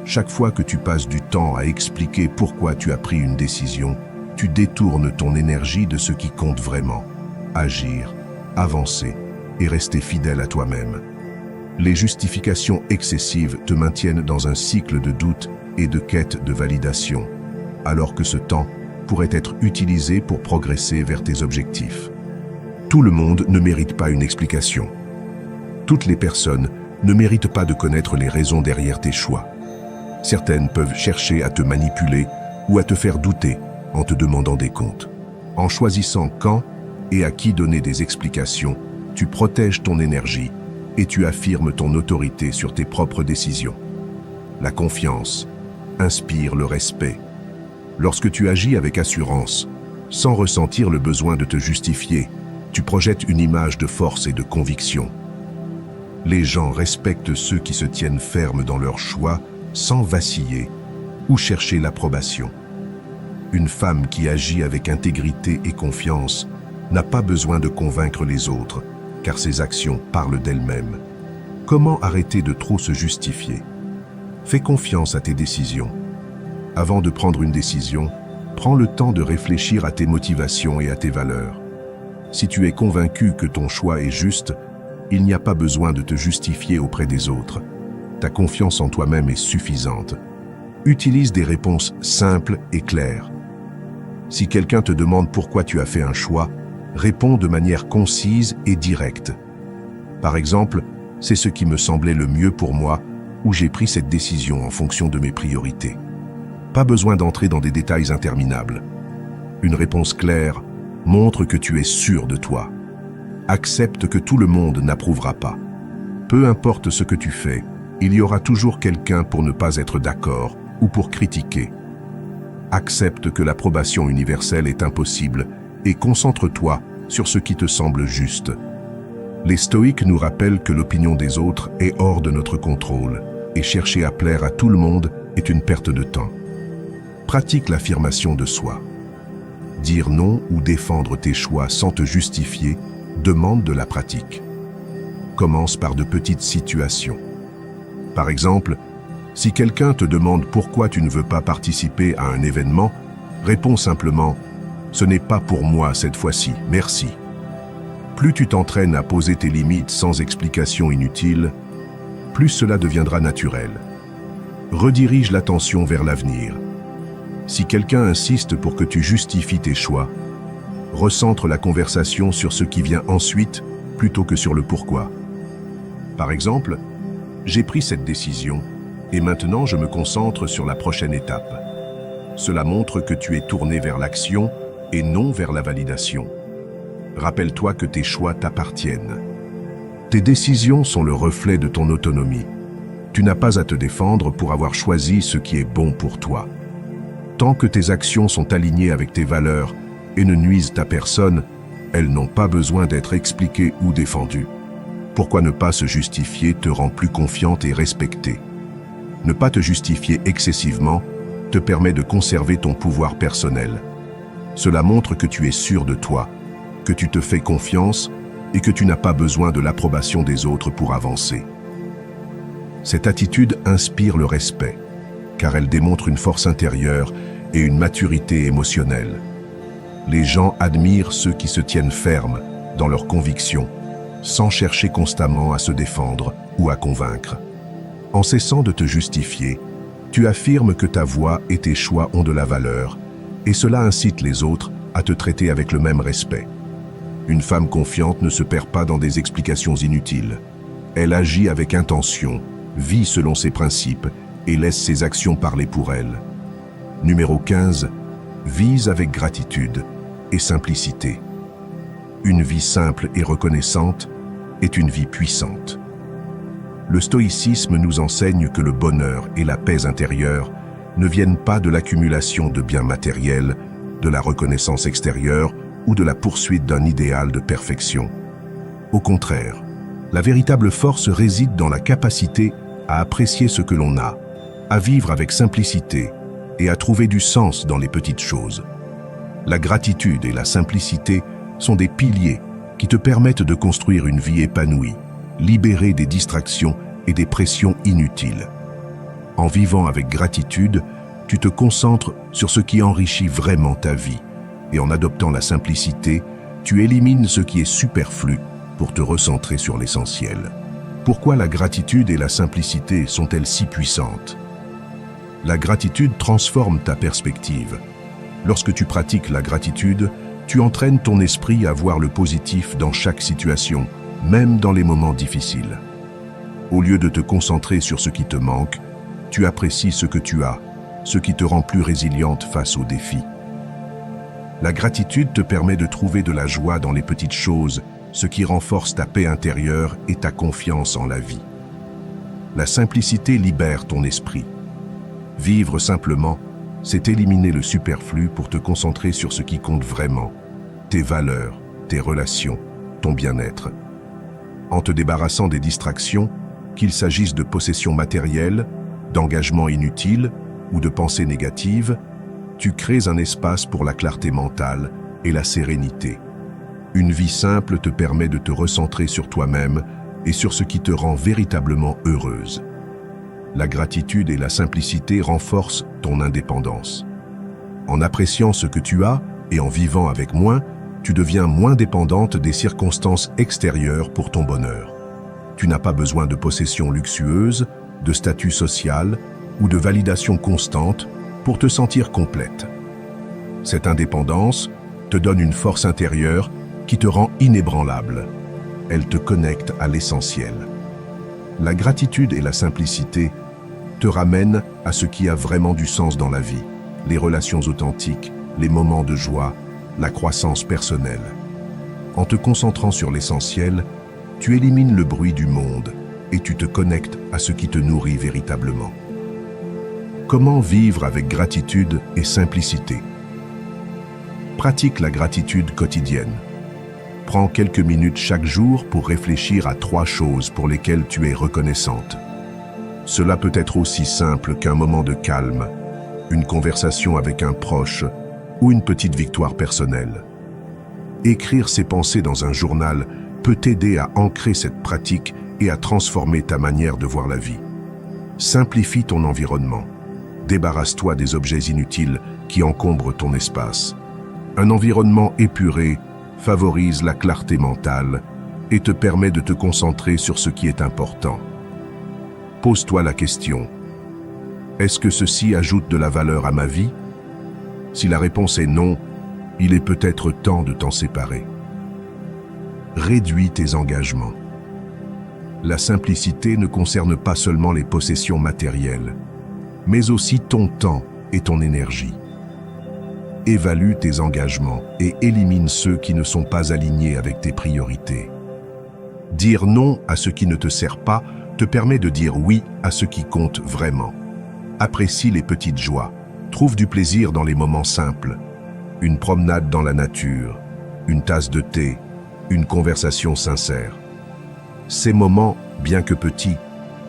Chaque fois que tu passes du temps à expliquer pourquoi tu as pris une décision, tu détournes ton énergie de ce qui compte vraiment: agir, avancer et rester fidèle à toi-même. Les justifications excessives te maintiennent dans un cycle de doute et de quête de validation, alors que ce temps pourrait être utilisé pour progresser vers tes objectifs. Tout le monde ne mérite pas une explication. Toutes les personnes ne méritent pas de connaître les raisons derrière tes choix. Certaines peuvent chercher à te manipuler ou à te faire douter en te demandant des comptes. En choisissant quand et à qui donner des explications, tu protèges ton énergie et tu affirmes ton autorité sur tes propres décisions. La confiance inspire le respect. Lorsque tu agis avec assurance, sans ressentir le besoin de te justifier, tu projettes une image de force et de conviction. Les gens respectent ceux qui se tiennent fermes dans leurs choix sans vaciller ou chercher l'approbation. Une femme qui agit avec intégrité et confiance n'a pas besoin de convaincre les autres, car ses actions parlent d'elles-mêmes. Comment arrêter de trop se justifier? Fais confiance à tes décisions. Avant de prendre une décision, prends le temps de réfléchir à tes motivations et à tes valeurs. Si tu es convaincu que ton choix est juste, il n'y a pas besoin de te justifier auprès des autres. Ta confiance en toi-même est suffisante. Utilise des réponses simples et claires. Si quelqu'un te demande pourquoi tu as fait un choix, réponds de manière concise et directe. Par exemple, c'est ce qui me semblait le mieux pour moi, ou j'ai pris cette décision en fonction de mes priorités. Pas besoin d'entrer dans des détails interminables. Une réponse claire montre que tu es sûr de toi. Accepte que tout le monde n'approuvera pas. Peu importe ce que tu fais, il y aura toujours quelqu'un pour ne pas être d'accord ou pour critiquer. Accepte que l'approbation universelle est impossible et concentre-toi sur ce qui te semble juste. Les stoïques nous rappellent que l'opinion des autres est hors de notre contrôle et chercher à plaire à tout le monde est une perte de temps. Pratique l'affirmation de soi. Dire non ou défendre tes choix sans te justifier demande de la pratique. Commence par de petites situations. Par exemple, si quelqu'un te demande pourquoi tu ne veux pas participer à un événement, réponds simplement « Ce n'est pas pour moi cette fois-ci, merci ». Plus tu t'entraînes à poser tes limites sans explication inutile, plus cela deviendra naturel. Redirige l'attention vers l'avenir. Si quelqu'un insiste pour que tu justifies tes choix, recentre la conversation sur ce qui vient ensuite plutôt que sur le pourquoi. Par exemple, j'ai pris cette décision et maintenant je me concentre sur la prochaine étape. Cela montre que tu es tourné vers l'action et non vers la validation. Rappelle-toi que tes choix t'appartiennent. Tes décisions sont le reflet de ton autonomie. Tu n'as pas à te défendre pour avoir choisi ce qui est bon pour toi. Tant que tes actions sont alignées avec tes valeurs et ne nuisent à personne, elles n'ont pas besoin d'être expliquées ou défendues. Pourquoi ne pas se justifier te rend plus confiante et respectée. Ne pas te justifier excessivement te permet de conserver ton pouvoir personnel. Cela montre que tu es sûr de toi, que tu te fais confiance et que tu n'as pas besoin de l'approbation des autres pour avancer. Cette attitude inspire le respect, car elle démontre une force intérieure et une maturité émotionnelle. Les gens admirent ceux qui se tiennent fermes dans leurs convictions, sans chercher constamment à se défendre ou à convaincre. En cessant de te justifier, tu affirmes que ta voix et tes choix ont de la valeur, et cela incite les autres à te traiter avec le même respect. Une femme confiante ne se perd pas dans des explications inutiles. Elle agit avec intention, vit selon ses principes et laisse ses actions parler pour elle. Numéro 15. Vise avec gratitude et simplicité. Une vie simple et reconnaissante est une vie puissante. Le stoïcisme nous enseigne que le bonheur et la paix intérieure ne viennent pas de l'accumulation de biens matériels, de la reconnaissance extérieure ou de la poursuite d'un idéal de perfection. Au contraire, la véritable force réside dans la capacité à apprécier ce que l'on a, à vivre avec simplicité et à trouver du sens dans les petites choses. La gratitude et la simplicité sont des piliers qui te permettent de construire une vie épanouie, libérée des distractions et des pressions inutiles. En vivant avec gratitude, tu te concentres sur ce qui enrichit vraiment ta vie. Et en adoptant la simplicité, tu élimines ce qui est superflu pour te recentrer sur l'essentiel. Pourquoi la gratitude et la simplicité sont-elles si puissantes? La gratitude transforme ta perspective. Lorsque tu pratiques la gratitude, tu entraînes ton esprit à voir le positif dans chaque situation, même dans les moments difficiles. Au lieu de te concentrer sur ce qui te manque, tu apprécies ce que tu as, ce qui te rend plus résiliente face aux défis. La gratitude te permet de trouver de la joie dans les petites choses, ce qui renforce ta paix intérieure et ta confiance en la vie. La simplicité libère ton esprit. Vivre simplement, c'est éliminer le superflu pour te concentrer sur ce qui compte vraiment, tes valeurs, tes relations, ton bien-être. En te débarrassant des distractions, qu'il s'agisse de possessions matérielles, d'engagements inutiles ou de pensées négatives, tu crées un espace pour la clarté mentale et la sérénité. Une vie simple te permet de te recentrer sur toi-même et sur ce qui te rend véritablement heureuse. La gratitude et la simplicité renforcent ton indépendance. En appréciant ce que tu as et en vivant avec moins, tu deviens moins dépendante des circonstances extérieures pour ton bonheur. Tu n'as pas besoin de possessions luxueuses, de statut social ou de validation constante pour te sentir complète. Cette indépendance te donne une force intérieure qui te rend inébranlable. Elle te connecte à l'essentiel. La gratitude et la simplicité te ramènent à ce qui a vraiment du sens dans la vie, les relations authentiques, les moments de joie, la croissance personnelle. En te concentrant sur l'essentiel, tu élimines le bruit du monde et tu te connectes à ce qui te nourrit véritablement. Comment vivre avec gratitude et simplicité? Pratique la gratitude quotidienne. Prends quelques minutes chaque jour pour réfléchir à 3 choses pour lesquelles tu es reconnaissante. Cela peut être aussi simple qu'un moment de calme, une conversation avec un proche ou une petite victoire personnelle. Écrire ses pensées dans un journal peut t'aider à ancrer cette pratique et à transformer ta manière de voir la vie. Simplifie ton environnement. Débarrasse-toi des objets inutiles qui encombrent ton espace. Un environnement épuré favorise la clarté mentale et te permet de te concentrer sur ce qui est important. Pose-toi la question: est-ce que ceci ajoute de la valeur à ma vie? Si la réponse est non, il est peut-être temps de t'en séparer. Réduis tes engagements. La simplicité ne concerne pas seulement les possessions matérielles, mais aussi ton temps et ton énergie. Évalue tes engagements et élimine ceux qui ne sont pas alignés avec tes priorités. Dire non à ce qui ne te sert pas te permet de dire oui à ce qui compte vraiment. Apprécie les petites joies. Trouve du plaisir dans les moments simples. Une promenade dans la nature, une tasse de thé, une conversation sincère. Ces moments, bien que petits,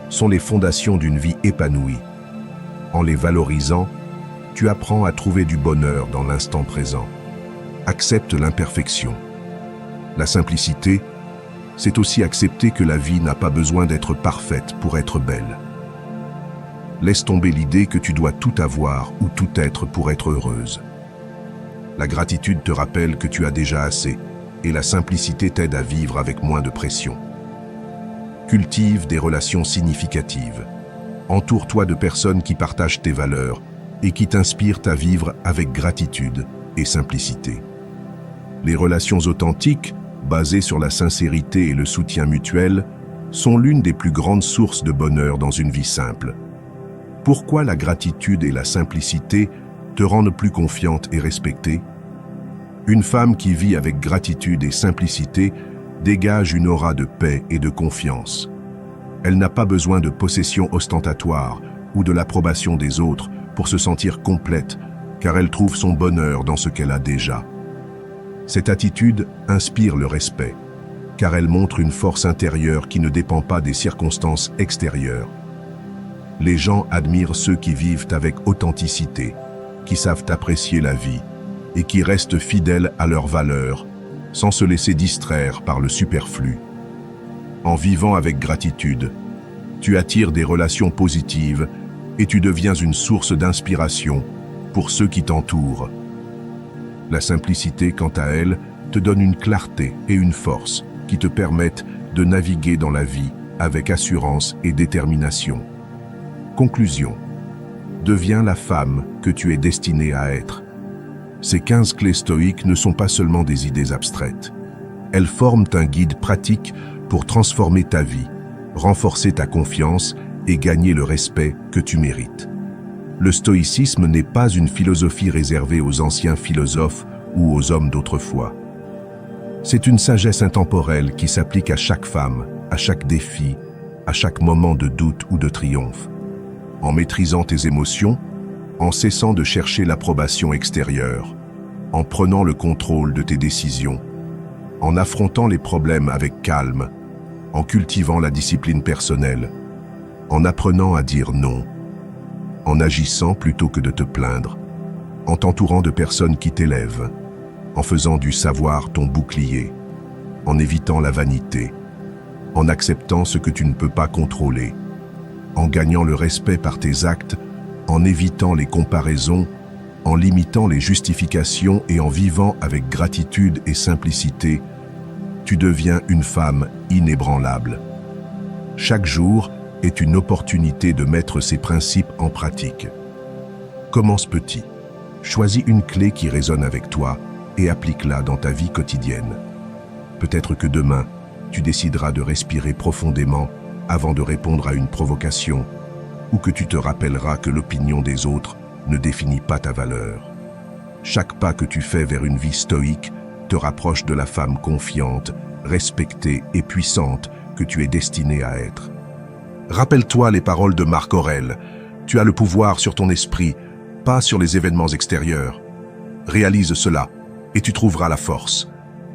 sont les fondations d'une vie épanouie. En les valorisant, tu apprends à trouver du bonheur dans l'instant présent. Accepte l'imperfection. La simplicité, c'est aussi accepter que la vie n'a pas besoin d'être parfaite pour être belle. Laisse tomber l'idée que tu dois tout avoir ou tout être pour être heureuse. La gratitude te rappelle que tu as déjà assez, et la simplicité t'aide à vivre avec moins de pression. Cultive des relations significatives. Entoure-toi de personnes qui partagent tes valeurs et qui t'inspirent à vivre avec gratitude et simplicité. Les relations authentiques, basées sur la sincérité et le soutien mutuel, sont l'une des plus grandes sources de bonheur dans une vie simple. Pourquoi la gratitude et la simplicité te rendent plus confiante et respectée? Une femme qui vit avec gratitude et simplicité dégage une aura de paix et de confiance. Elle n'a pas besoin de possessions ostentatoires ou de l'approbation des autres pour se sentir complète, car elle trouve son bonheur dans ce qu'elle a déjà. Cette attitude inspire le respect, car elle montre une force intérieure qui ne dépend pas des circonstances extérieures. Les gens admirent ceux qui vivent avec authenticité, qui savent apprécier la vie et qui restent fidèles à leurs valeurs, sans se laisser distraire par le superflu. En vivant avec gratitude, tu attires des relations positives et tu deviens une source d'inspiration pour ceux qui t'entourent. La simplicité, quant à elle, te donne une clarté et une force qui te permettent de naviguer dans la vie avec assurance et détermination. Conclusion. Deviens la femme que tu es destinée à être. Ces 15 clés stoïques ne sont pas seulement des idées abstraites. Elles forment un guide pratique pour transformer ta vie, renforcer ta confiance et gagner le respect que tu mérites. Le stoïcisme n'est pas une philosophie réservée aux anciens philosophes ou aux hommes d'autrefois. C'est une sagesse intemporelle qui s'applique à chaque femme, à chaque défi, à chaque moment de doute ou de triomphe. En maîtrisant tes émotions, en cessant de chercher l'approbation extérieure, en prenant le contrôle de tes décisions, en affrontant les problèmes avec calme, en cultivant la discipline personnelle, en apprenant à dire non, en agissant plutôt que de te plaindre, en t'entourant de personnes qui t'élèvent, en faisant du savoir ton bouclier, en évitant la vanité, en acceptant ce que tu ne peux pas contrôler, en gagnant le respect par tes actes, en évitant les comparaisons, en limitant les justifications et en vivant avec gratitude et simplicité, tu deviens une femme inébranlable. Chaque jour est une opportunité de mettre ces principes en pratique. Commence petit. Choisis une clé qui résonne avec toi et applique-la dans ta vie quotidienne. Peut-être que demain, tu décideras de respirer profondément avant de répondre à une provocation, ou que tu te rappelleras que l'opinion des autres ne définit pas ta valeur. Chaque pas que tu fais vers une vie stoïque te rapproche de la femme confiante, respectée et puissante que tu es destinée à être. Rappelle-toi les paroles de Marc Aurèle. Tu as le pouvoir sur ton esprit, pas sur les événements extérieurs. Réalise cela et tu trouveras la force.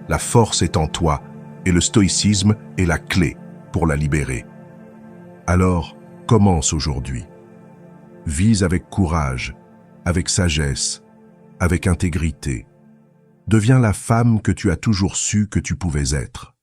La force est en toi et le stoïcisme est la clé pour la libérer. Alors, commence aujourd'hui. Vise avec courage, avec sagesse, avec intégrité. Deviens la femme que tu as toujours su que tu pouvais être.